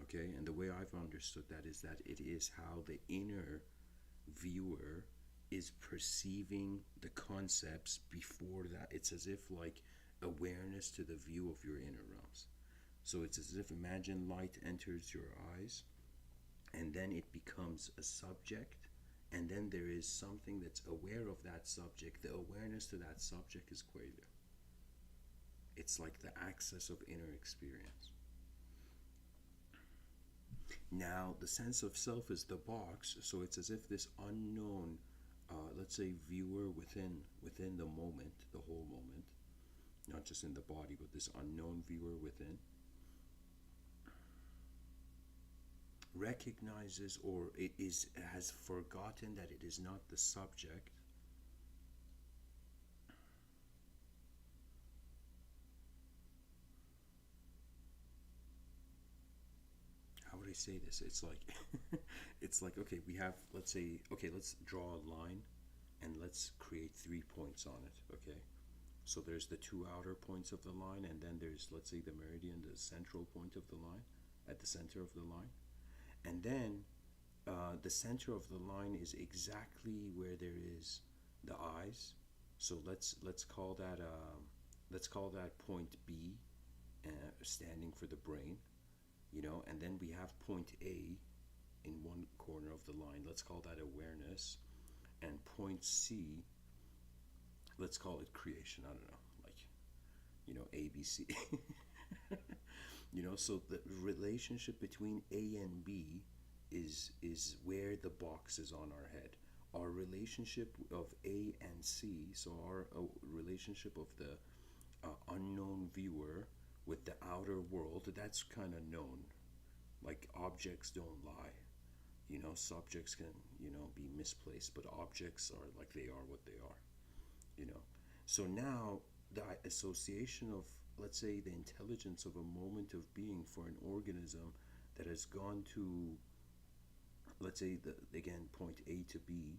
Okay, and the way I've understood that is that it is how the inner viewer is perceiving the concepts before that. It's as if like awareness to the view of your inner realms. So it's as if, imagine light enters your eyes, and then it becomes a subject, and then there is something that's aware of that subject. The awareness to that subject is Qualia. It's like the access of inner experience. Now, the sense of self is the box, so it's as if this unknown, let's say, viewer within the moment, the whole moment, not just in the body, but this unknown viewer within, recognizes, or has forgotten that it is not the subject. How would I say this? It's like it's like, okay, we have, let's say, okay, let's draw a line and let's create 3 points on it. Okay, so there's the two outer points of the line, and then there's, let's say, the meridian, the central point of the line, at the center of the line. And then the center of the line is exactly where there is the eyes. So let's call that point B, standing for the brain, and then we have point A in one corner of the line. Let's call that awareness, and point C, let's call it creation. I don't know, like, ABC. So the relationship between A and B is where the box is on our head. Our relationship of A and C, so our relationship of the unknown viewer with the outer world, that's kind of known. Like, objects don't lie. Subjects can, be misplaced, but objects are like they are what they are. So now the association of, let's say, the intelligence of a moment of being for an organism that has gone to, let's say, again, point A to B.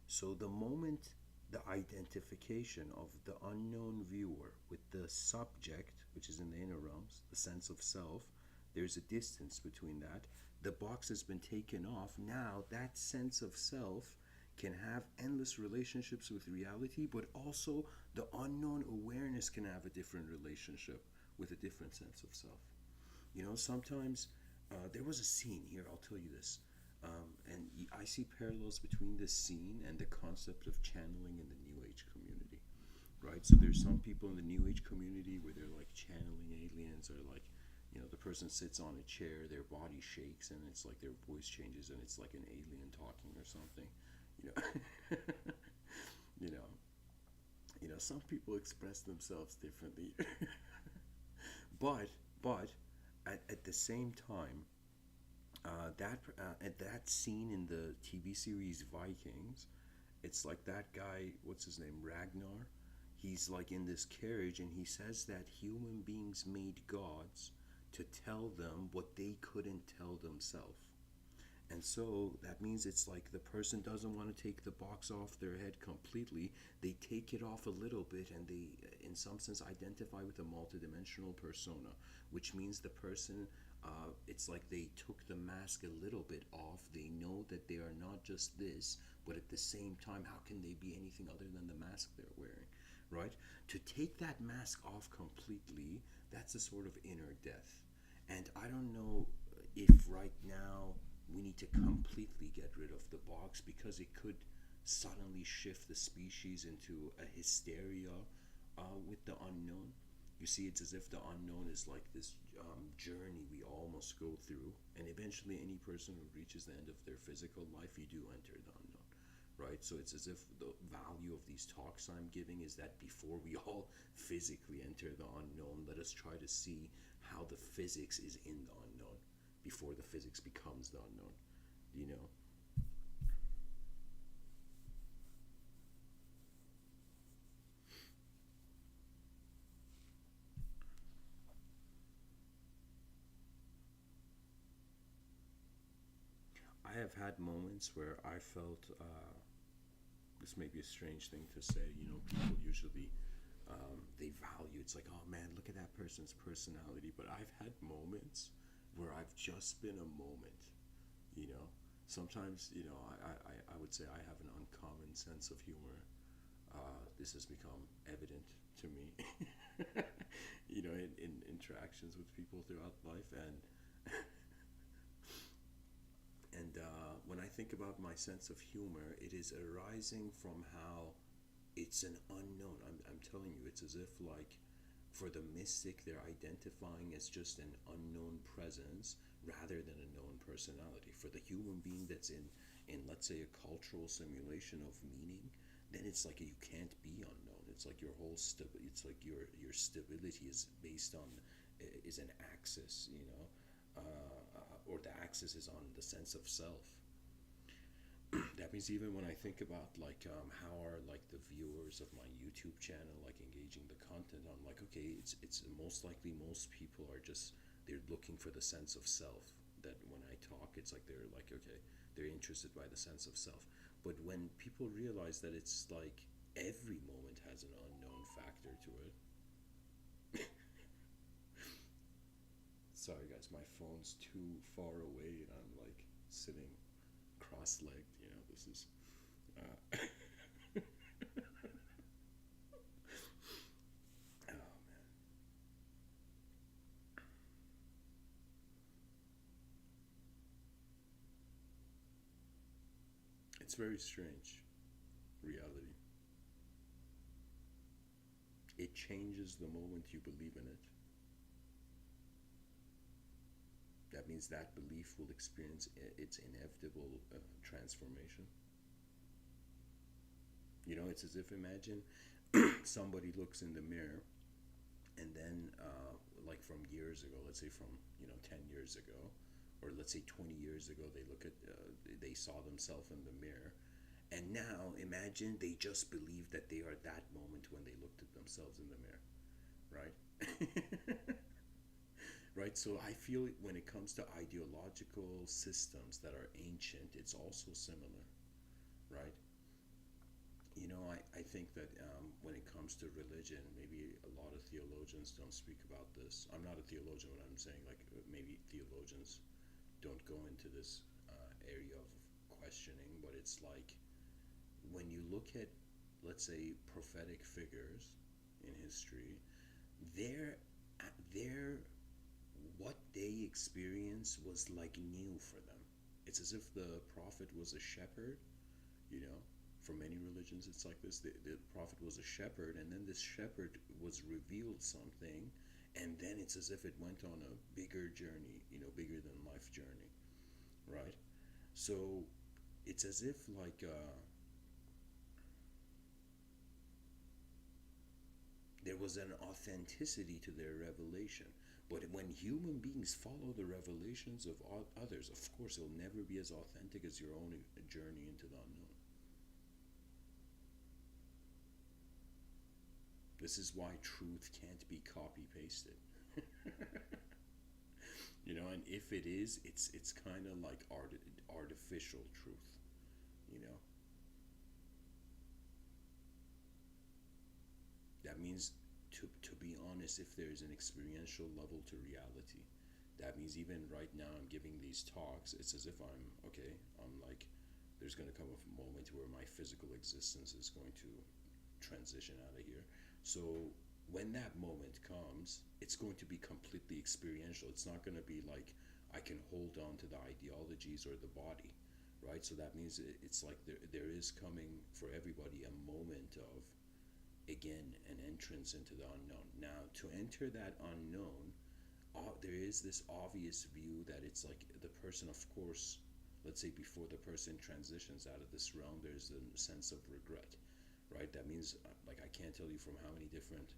So the moment the identification of the unknown viewer with the subject, which is in the inner realms, the sense of self, there's a distance between that. The box has been taken off. Now that sense of self can have endless relationships with reality, but also the unknown awareness can have a different relationship with a different sense of self. Sometimes there was a scene here, I'll tell you this. And I see parallels between this scene and the concept of channeling in the New Age community, right? So there's some people in the New Age community where they're like channeling aliens, or like, the person sits on a chair, their body shakes, and it's like their voice changes, and it's like an alien talking or something, you know. you know, some people express themselves differently, but at the same time, at that scene in the TV series Vikings, it's like that guy, what's his name, Ragnar. He's like in this carriage, and he says that human beings made gods to tell them what they couldn't tell themselves. And so that means it's like the person doesn't want to take the box off their head completely. They take it off a little bit, and they, in some sense, identify with a multidimensional persona, which means the person, it's like they took the mask a little bit off. They know that they are not just this, but at the same time, how can they be anything other than the mask they're wearing, right? To take that mask off completely, that's a sort of inner death. And I don't know if right now we need to completely get rid of the box, because it could suddenly shift the species into a hysteria with the unknown. You see, it's as if the unknown is like this journey we all must go through, and eventually, any person who reaches the end of their physical life, you do enter the unknown, right? So it's as if the value of these talks I'm giving is that before we all physically enter the unknown, let us try to see how the physics is in the unknown before the physics becomes the unknown, you know? I have had moments where I felt, this may be a strange thing to say, people usually, they value, it's like, oh man, look at that person's personality. But I've had moments where I've just been a moment, you know? Sometimes, I would say I have an uncommon sense of humor. This has become evident to me, in interactions with people throughout life. And when I think about my sense of humor, it is arising from how it's an unknown. I'm telling you, it's as if, like, for the mystic, they're identifying as just an unknown presence rather than a known personality. For the human being that's in let's say, a cultural simulation of meaning, then it's like you can't be unknown. It's like your whole it's like your stability is based on, is an axis, or the axis is on the sense of self. That means even when I think about, like, how are, like, the viewers of my YouTube channel, like, engaging the content, I'm like, okay, it's most likely most people are just, they're looking for the sense of self. That when I talk, it's like they're like, okay, they're interested by the sense of self. But when people realize that it's like every moment has an unknown factor to it. Sorry guys, my phone's too far away, and I'm like sitting cross-legged. This is. Uh, oh man, it's very strange. Reality. It changes the moment you believe in it. That means that belief will experience its inevitable transformation. It's as if, imagine somebody looks in the mirror, and then, like, from years ago, let's say from 10 years ago, or let's say 20 years ago, they saw themselves in the mirror, And now imagine they just believe that they are that moment when they looked at themselves in the mirror, right? Right? So I feel when it comes to ideological systems that are ancient, it's also similar, right? I think that when it comes to religion, maybe a lot of theologians don't speak about this. I'm not a theologian, what I'm saying, like maybe theologians don't go into this area of questioning, but it's like when you look at, let's say, prophetic figures in history, their their what they experienced was like new for them. It's as if the prophet was a shepherd, you know. For many religions, it's like this. The prophet was a shepherd, and then this shepherd was revealed something, and then it's as if it went on a bigger journey, bigger than life journey, right? So it's as if like there was an authenticity to their revelation. But when human beings follow the revelations of others, of course, it'll never be as authentic as your own journey into the unknown. This is why truth can't be copy pasted. And if it is, it's kind of like artificial truth. You know, that means to be honest, if there is an experiential level to reality, that means even right now I'm giving these talks. It's as if I'm like, there's going to come a moment where my physical existence is going to transition out of here. So when that moment comes, it's going to be completely experiential. It's not going to be like I can hold on to the ideologies or the body, right? So that means it's like there is coming for everybody a moment of, again, an entrance into the unknown. Now, to enter that unknown, there is this obvious view that it's like the person, of course, let's say before the person transitions out of this realm, there's a sense of regret, right? That means, like, I can't tell you from how many different,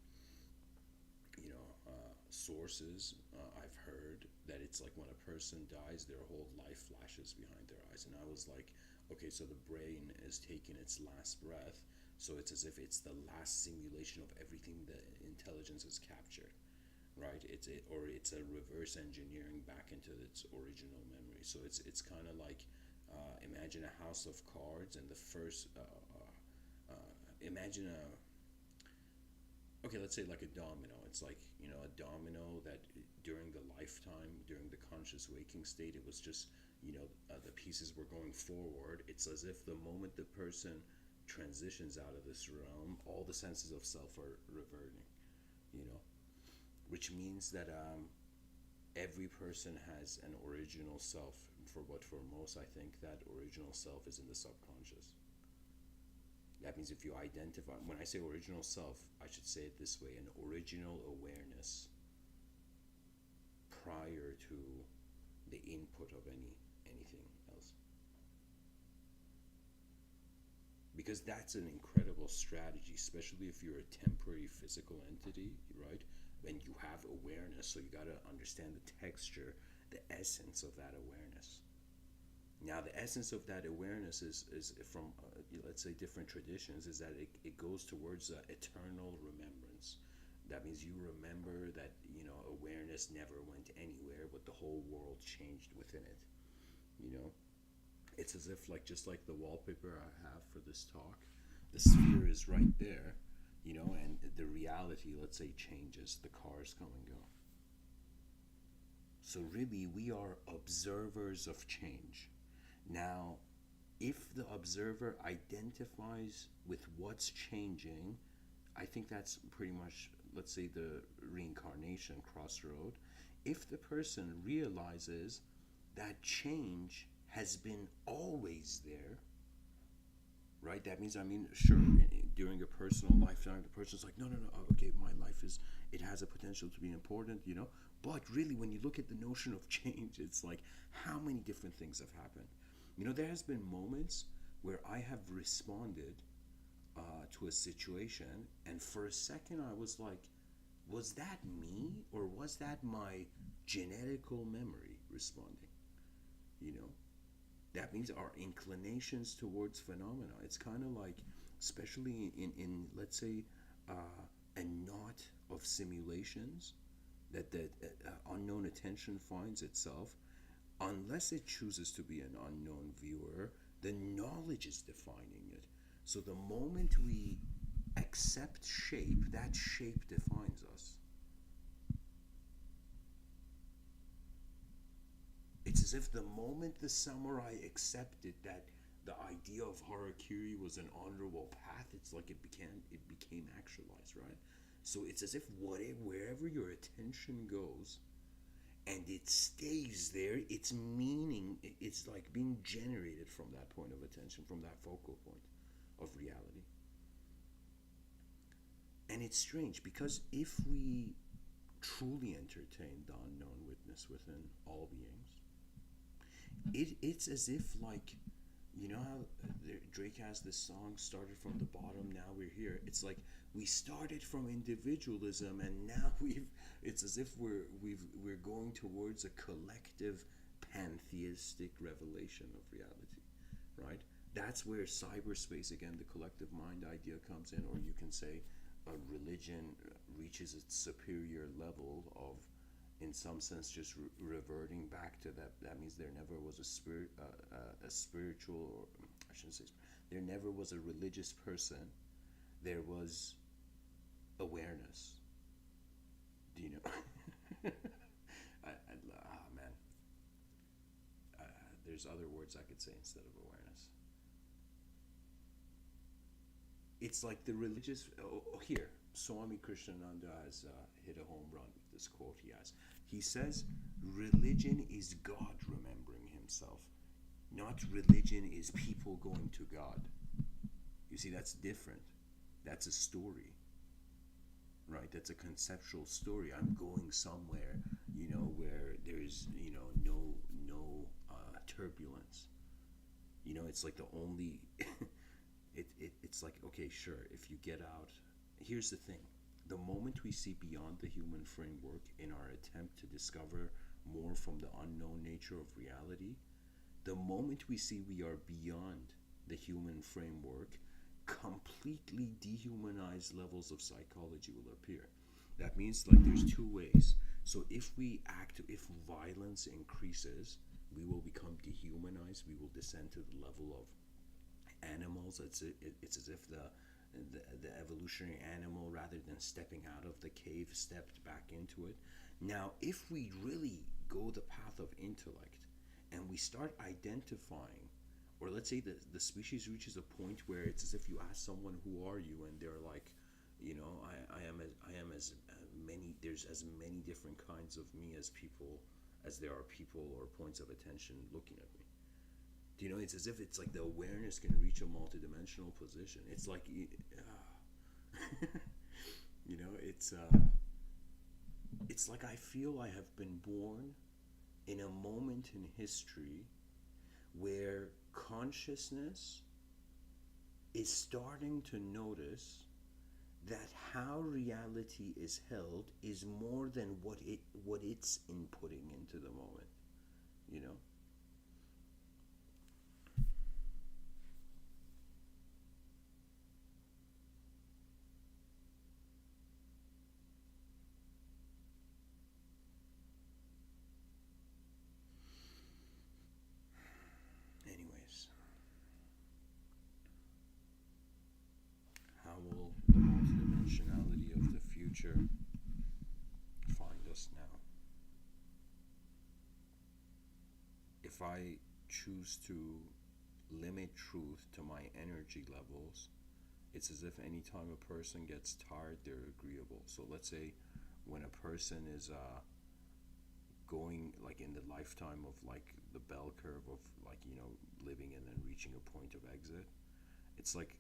sources I've heard that it's like when a person dies, their whole life flashes behind their eyes. And I was like, okay, so the brain is taking its last breath, so it's as if it's the last simulation of everything the intelligence has captured, right? Or it's a reverse engineering back into its original memory. So it's kind of like imagine a house of cards, and the first imagine a okay, let's say like a domino. It's like, a domino that during the lifetime, during the conscious waking state, it was just, the pieces were going forward. It's as if the moment the person transitions out of this realm, all the senses of self are reverting, you know, which means that every person has an original self. For most, I think that original self is in the subconscious. That means if you identify, when I say original self, I should say it this way: an original awareness prior to the input of anything else. Because that's an incredible strategy, especially if you're a temporary physical entity, right? And you have awareness, so you got to understand the texture, the essence of that awareness. Now, the essence of that awareness is from, let's say, different traditions, is that it goes towards eternal remembrance. That means you remember that, awareness never went anywhere, but the whole world changed within it. You know, it's as if, like, just like the wallpaper I have for this talk, the sphere is right there, and the reality, let's say, changes. The cars come and go. So really, we are observers of change. Now, if the observer identifies with what's changing, I think that's pretty much, let's say, the reincarnation crossroad. If the person realizes that change has been always there, right? That means, sure, during a personal lifetime, the person's like, no, okay, my life it has a potential to be important, But really, when you look at the notion of change, it's like, how many different things have happened? There has been moments where I have responded to a situation, and for a second I was like, was that me, or was that my genetical memory responding? That means our inclinations towards phenomena. It's kind of like, especially in let's say, a knot of simulations that unknown attention finds itself, unless it chooses to be an unknown viewer, the knowledge is defining it. So the moment we accept shape, that shape defines us. It's as if the moment the samurai accepted that the idea of harakiri was an honorable path, it's like it became actualized, right? So it's as if wherever your attention goes, and it stays there, its meaning, it's like being generated from that point of attention, from that focal point of reality. And it's strange because if we truly entertain the unknown witness within all beings, it's as if, like, you know how Drake has this song, started from the bottom, now we're here. It's like we started from individualism, and now it's as if we're going towards a collective pantheistic revelation of reality, right? That's where cyberspace, again, the collective mind idea comes in, or you can say a religion reaches its superior level of, in some sense, just reverting back to that. That means there never was a spiritual, or I shouldn't say, there never was a religious person. There was awareness. Do you know? Man, there's other words I could say instead of awareness. It's like the religious. Here, Swami Krishnananda has hit a home run with this quote he has. He says, religion is God remembering himself, not religion is people going to God. You see, that's different. That's a story, right? That's a conceptual story. I'm going somewhere, where there's, no turbulence. It's like the only. It's like, okay, sure, if you get out. Here's the thing. The moment we see beyond the human framework in our attempt to discover more from the unknown nature of reality, the moment we see we are beyond the human framework, completely dehumanized levels of psychology will appear. That means, like, there's two ways. So if violence increases, we will become dehumanized. We will descend to the level of animals. It's as if the evolutionary animal, rather than stepping out of the cave, stepped back into it. Now, if we really go the path of intellect and we start identifying, or let's say the species reaches a point where it's as if you ask someone, who are you, and they're like, I am as many, there's as many different kinds of me as there are people or points of attention looking at me. Do you know, it's as if it's like the awareness can reach a multidimensional position. It's like, it's like I feel I have been born in a moment in history where consciousness is starting to notice that how reality is held is more than what it's inputting into the moment, Anyways, how will the multidimensionality of the future find us now? If I choose to limit truth to my energy levels, it's as if any time a person gets tired, they're agreeable. So let's say when a person is going, like, in the lifetime of, like, the bell curve of, like, living and then reaching a point of exit, it's like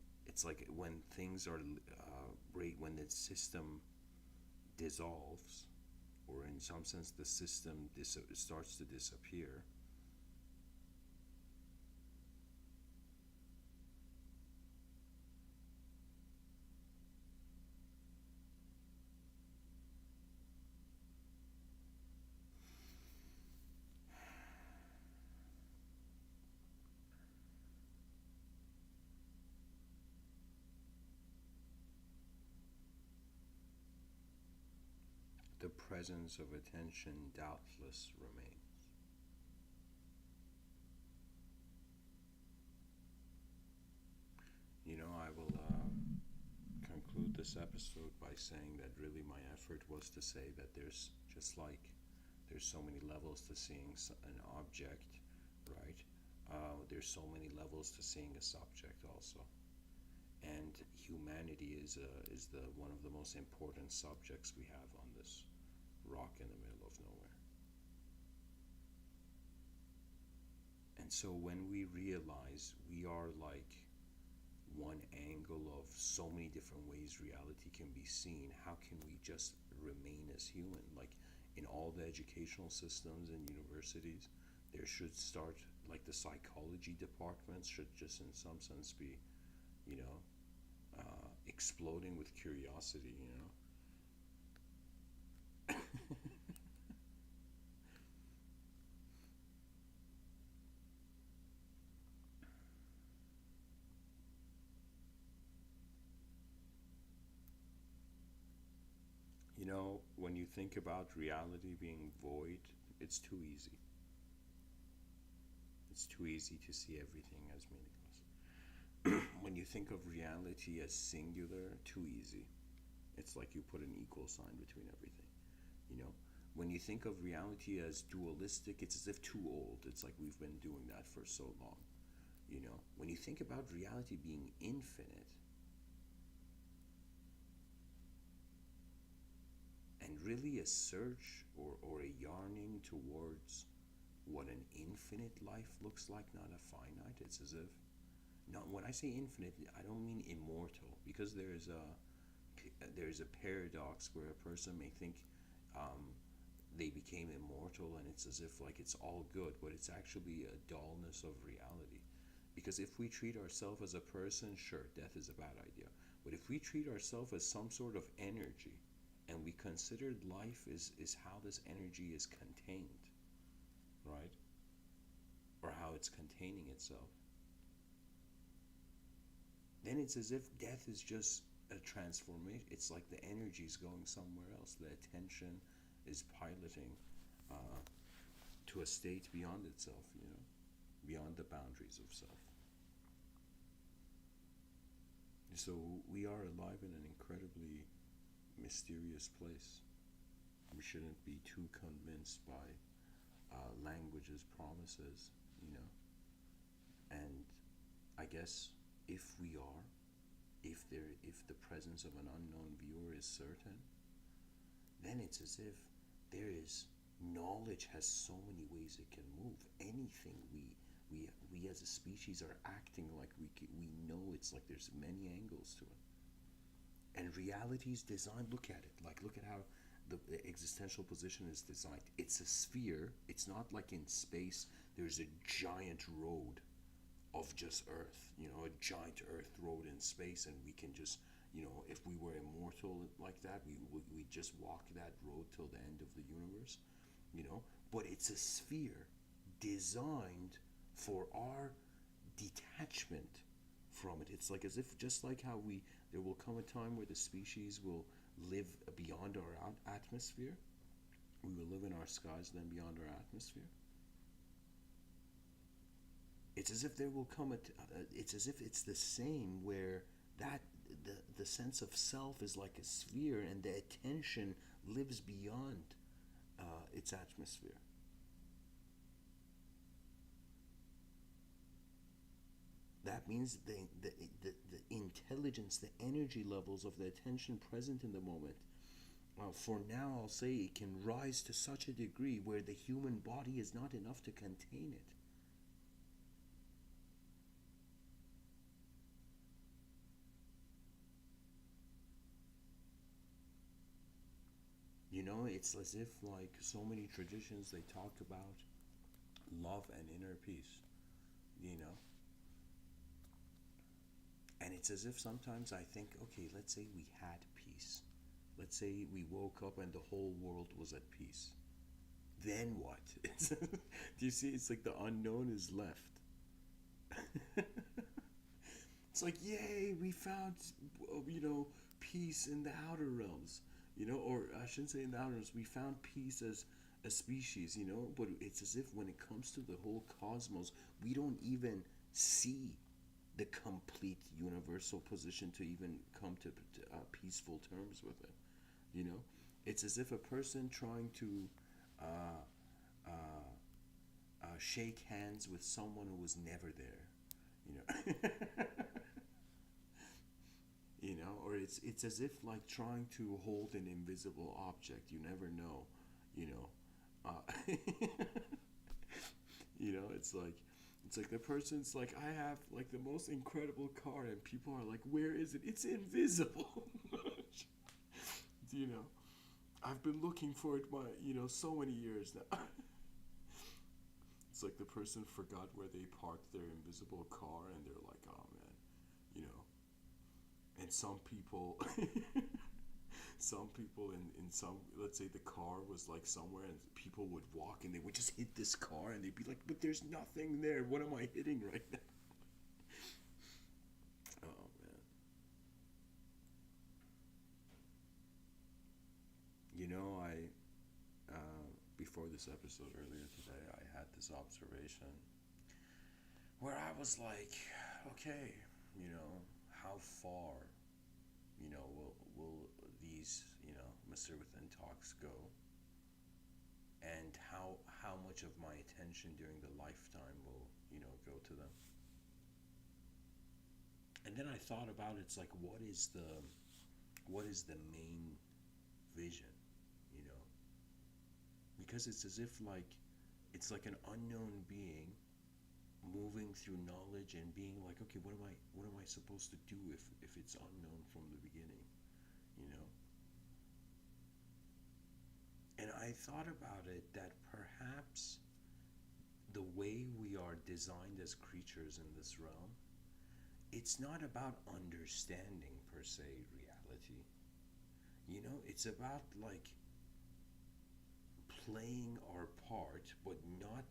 when things are when the system dissolves, or in some sense the system starts to disappear. presence of attention doubtless remains. I will conclude this episode by saying that really my effort was to say that there's just like there's so many levels to seeing an object, right? There's so many levels to seeing a subject also, and humanity is the one of the most important subjects we have on this rock in the middle of nowhere. And so when we realize we are like one angle of so many different ways reality can be seen, how can we just remain as human? Like in all the educational systems and universities, there should start like the psychology departments should just in some sense be, you know, exploding with curiosity. When you think about reality being void, it's too easy. It's too easy to see everything as meaningless. When you think of reality as singular, too easy. It's like you put an equal sign between everything. You know, when you think of reality as dualistic, it's as if too old. It's like we've been doing that for so long. When you think about reality being infinite, and really a search or a yearning towards what an infinite life looks like, not a finite. It's as if, not when I say infinite, I don't mean immortal, because there's a paradox where a person may think they became immortal, and it's as if like it's all good, but it's actually a dullness of reality. Because if we treat ourselves as a person, sure, death is a bad idea. But if we treat ourselves as some sort of energy, and we considered life is how this energy is contained, right? Or how it's containing itself, then it's as if death is just a transformation. It's like the energy is going somewhere else. The attention is piloting to a state beyond itself, beyond the boundaries of self. So we are alive in an incredibly mysterious place. We shouldn't be too convinced by language's promises, and I guess if we are, if the presence of an unknown viewer is certain, then it's as if there is knowledge has so many ways it can move. Anything we as a species are acting like we know. It's like there's many angles to it. And reality's designed, look at it, look at how the existential position is designed. It's a sphere. It's not like in space there's a giant road of just Earth, a giant Earth road in space, and we can just, if we were immortal like that, we just walk that road till the end of the universe, But it's a sphere designed for our detachment from it. It's like as if, just like how there will come a time where the species will live beyond our atmosphere. We will live in our skies, then beyond our atmosphere. It's as if there will come it's as if it's the same, where that the sense of self is like a sphere, and the attention lives beyond its atmosphere. That means the intelligence, the energy levels of the attention present in the moment, for now I'll say it can rise to such a degree where the human body is not enough to contain it. It's as if like so many traditions, they talk about love and inner peace, And it's as if sometimes I think, okay, let's say we had peace. Let's say we woke up and the whole world was at peace. Then what? Do you see? It's like the unknown is left. It's like, yay, we found, peace in the outer realms. Or I shouldn't say in the outer limits, we found peace as a species, but it's as if when it comes to the whole cosmos, we don't even see the complete universal position to even come to peaceful terms with it. You know, it's as if a person trying to uh, shake hands with someone who was never there. You know, or it's as if like trying to hold an invisible object. You never know. You know, it's like the person's like, I have like the most incredible car, and people are like, where is it? It's invisible. you know, I've been looking for it so many years now. It's like the person forgot where they parked their invisible car, and they're like, oh man, you know. And some people in some, let's say the car was like somewhere, and people would walk and they would just hit this car, and they'd be like, but there's nothing there, what am I hitting right now? Oh man. Before this episode earlier today, I had this observation where I was like, okay, how far will these Mr. Within talks go, and how much of my attention during the lifetime will go to them. And then I thought about it's like, what is the main vision, you know because it's as if like it's like an unknown being moving through knowledge and being like, okay, what am I supposed to do if it's unknown from the beginning, you know and I thought about it that perhaps the way we are designed as creatures in this realm, it's not about understanding per se reality. It's about like playing our part, but not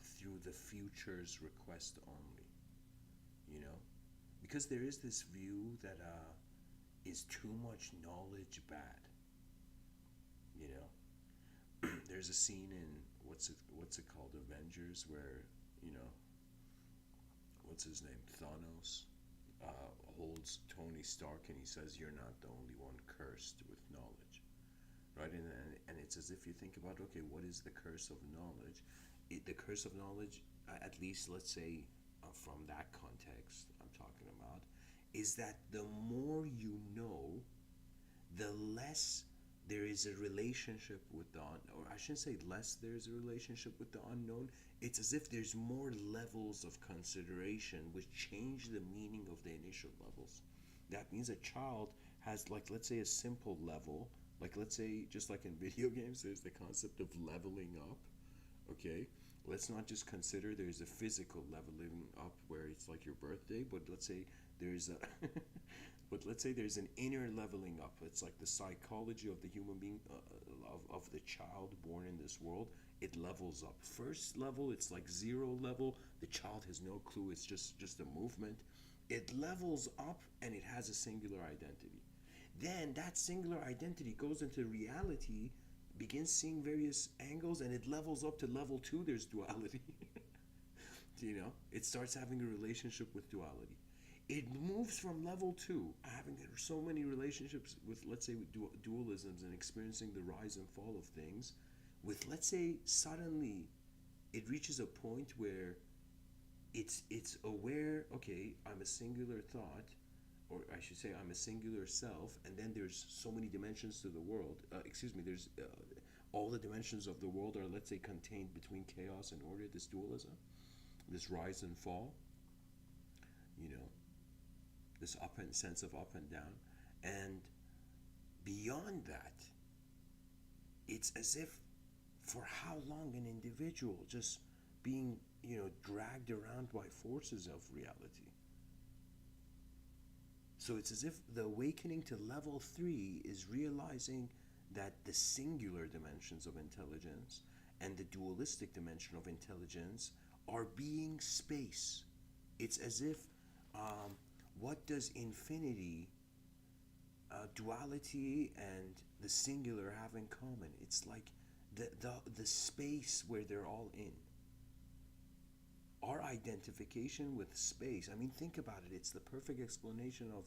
through the future's request only. You know, because there is this view that is too much knowledge bad. You know, there's a scene in what's it called, Avengers, where you know what's his name, Thanos, holds Tony Stark, and he says, "You're not the only one cursed with knowledge." Right, and it's as if you think about, okay, what is the curse of knowledge? The curse of knowledge, at least let's say from that context I'm talking about, is that the more you know, the less there is a relationship with the or I shouldn't say less there's a relationship with the unknown. It's as if there's more levels of consideration which change the meaning of the initial levels. That means a child has, like, let's say a simple level, like let's say just like in video games there's the concept of leveling up. Okay, let's not just consider there's a physical leveling up where it's like your birthday, but let's say there's a there's an inner leveling up. It's like the psychology of the human being, of the child born in this world. It levels up. First level, it's like zero level. The child has no clue. It's just a movement. It levels up and it has a singular identity. Then that singular identity goes into reality, begins seeing various angles, and it levels up to level 2. There's duality. It starts having a relationship with duality. It moves from level 2, having so many relationships with, let's say, with dualisms, and experiencing the rise and fall of things, with, let's say, suddenly it reaches a point where it's aware, okay, I'm a singular thought, or I should say I'm a singular self, and then there's so many dimensions to the world. There's all the dimensions of the world are, let's say, contained between chaos and order, this dualism, this rise and fall, this up and sense of up and down. And beyond that, it's as if for how long an individual just being, dragged around by forces of reality. So it's as if the awakening to level 3 is realizing that the singular dimensions of intelligence and the dualistic dimension of intelligence are being space. It's as if, what does infinity duality and the singular have in common. It's like the space where they're all in. Our identification with space. I mean, think about it. It's the perfect explanation of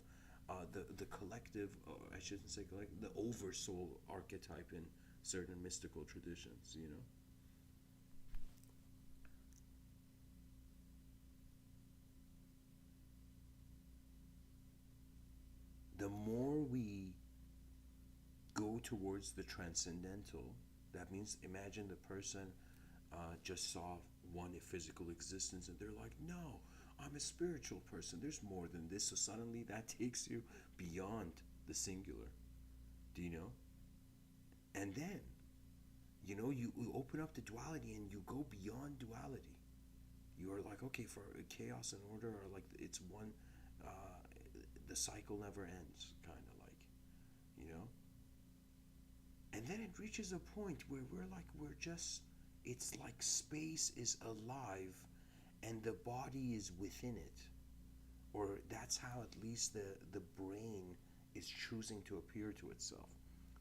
the collective. I shouldn't say collective. The oversoul archetype in certain mystical traditions. You know. The more we go towards the transcendental, that means imagine the person just saw one physical existence and they're like, no, I'm a spiritual person. There's more than this. So suddenly that takes you beyond the singular. Do you know? And then, you open up the duality and you go beyond duality. You are like, okay, for chaos and order are like, it's one, the cycle never ends, kind of like, you know? And then it reaches a point where we're just, it's like space is alive and the body is within it. Or that's how at least the brain is choosing to appear to itself.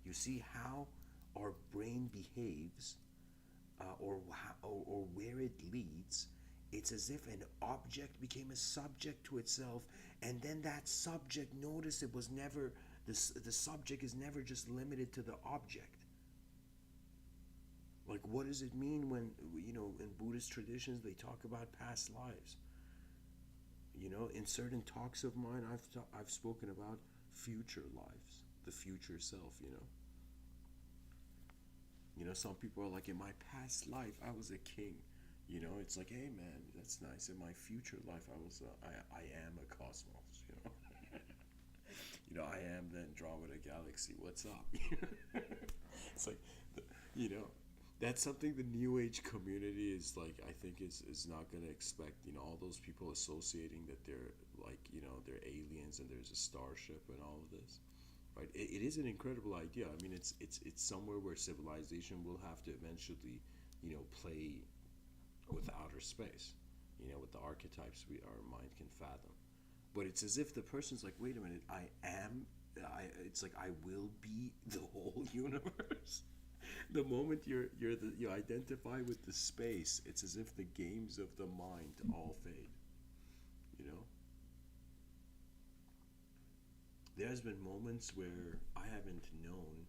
You see how our brain behaves, or where it leads. It's as if an object became a subject to itself, and then that subject, notice it was never, the subject is never just limited to the object. Like, what does it mean when, in Buddhist traditions, they talk about past lives? In certain talks of mine, I've spoken about future lives, the future self, some people are like, in my past life, I was a king. It's like, hey man, that's nice. In my future life, I am a cosmos. I am the Andromeda galaxy. What's up? It's like, that's something the New Age community is like, I think is not going to expect, all those people associating that they're like, they're aliens and there's a starship and all of this, right? It is an incredible idea. I mean, it's somewhere where civilization will have to eventually, play with outer space, with the archetypes our mind can fathom. But it's as if the person's like, wait a minute, it's like, I will be the whole universe. The moment you identify with the space, it's as if the games of the mind all fade. You know, there's been moments where I haven't known,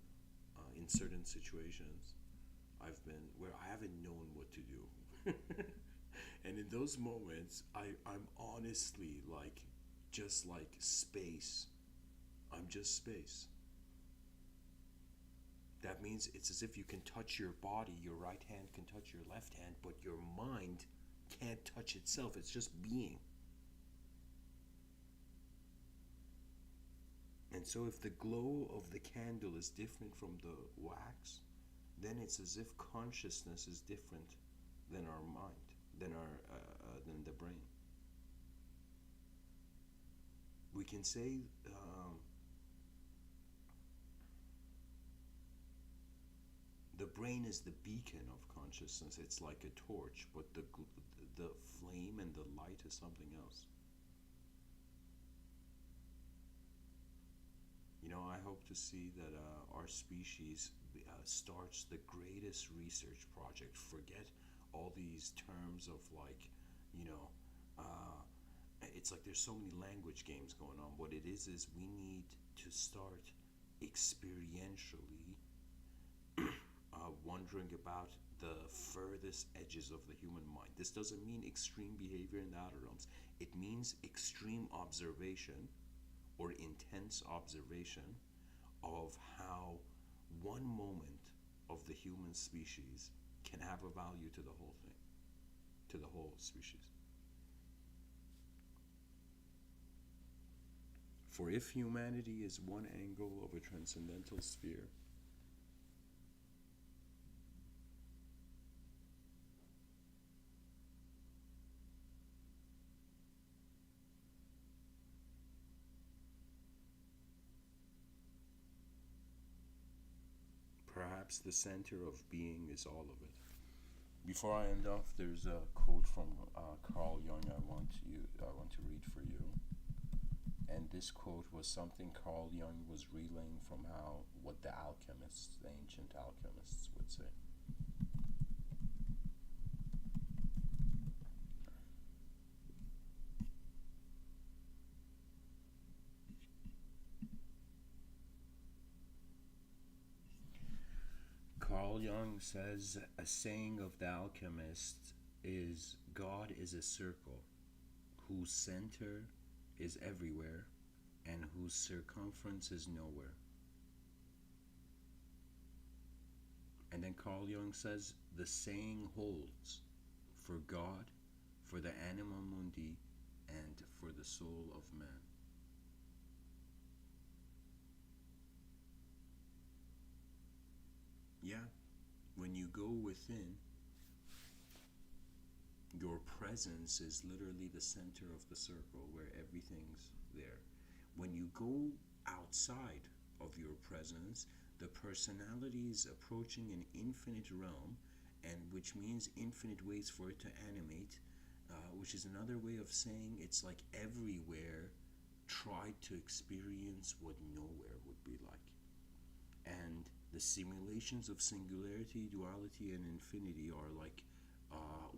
in certain situations, where I haven't known what to do, and in those moments, I'm honestly like, just like space. I'm just space. That means it's as if you can touch your body, your right hand can touch your left hand, but your mind can't touch itself. It's just being. And so if the glow of the candle is different from the wax, then it's as if consciousness is different than our mind, than the brain. We can say, the brain is the beacon of consciousness. It's like a torch, but the flame and the light is something else. I hope to see that our species starts the greatest research project. Forget all these terms of like, it's like there's so many language games going on. What it is we need to start experientially wondering about the furthest edges of the human mind. This doesn't mean extreme behavior in the outer realms. It means extreme observation or intense observation of how one moment of the human species can have a value to the whole thing, to the whole species. For if humanity is one angle of a transcendental sphere, perhaps the center of being is all of it. Before I end off, there's a quote from Carl Jung I want to read for you. And this quote was something Carl Jung was relaying from what the alchemists, the ancient alchemists, would say. Carl Jung says a saying of the alchemist is, God is a circle whose center is everywhere and whose circumference is nowhere. And then Carl Jung says the saying holds for God, for the anima mundi, and for the soul of man. Yeah, when you go within, your presence is literally the center of the circle where everything's there. When you go outside of your presence, the personality is approaching an infinite realm, and which means infinite ways for it to animate, which is another way of saying it's like everywhere tried to experience what nowhere would be like. And the simulations of singularity, duality, and infinity are like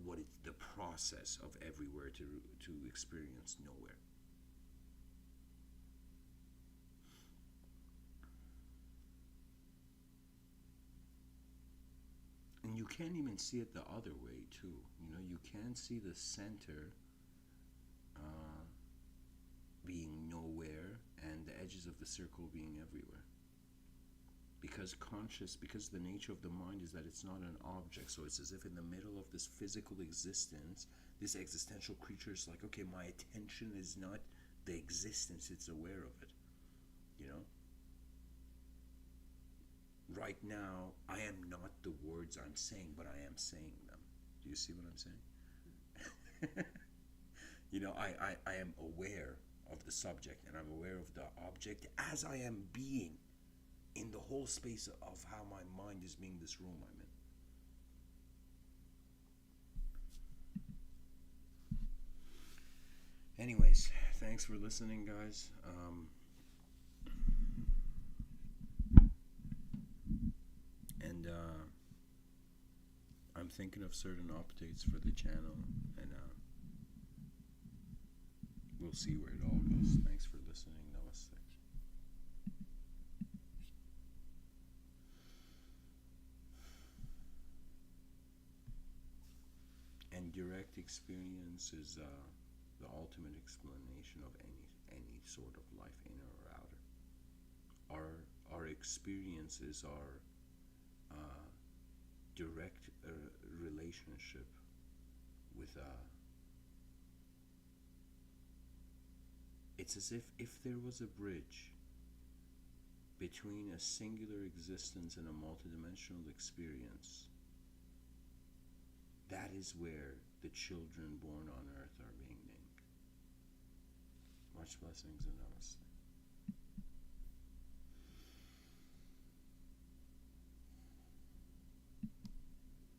what it's the process of everywhere to experience nowhere. And you can't even see it the other way too. You know, you can see the center being nowhere and the edges of the circle being everywhere. Because the nature of the mind is that it's not an object, so it's as if in the middle of this physical existence, this existential creature is like, okay, my attention is not the existence, it's aware of it, you know? Right now, I am not the words I'm saying, but I am saying them. Do you see what I'm saying? You know, I am aware of the subject, and I'm aware of the object as I am being in the whole space of how my mind is being this room I'm in. Anyways, thanks for listening, guys. I'm thinking of certain updates for the channel, and we'll see where it all goes. Thanks for listening. Namaste. And direct experience is the ultimate explanation of any sort of life, inner or outer. Our experiences are direct relationship with it's as if there was a bridge between a singular existence and a multidimensional experience. That is where the children born on earth are being named. Much blessings and namaste.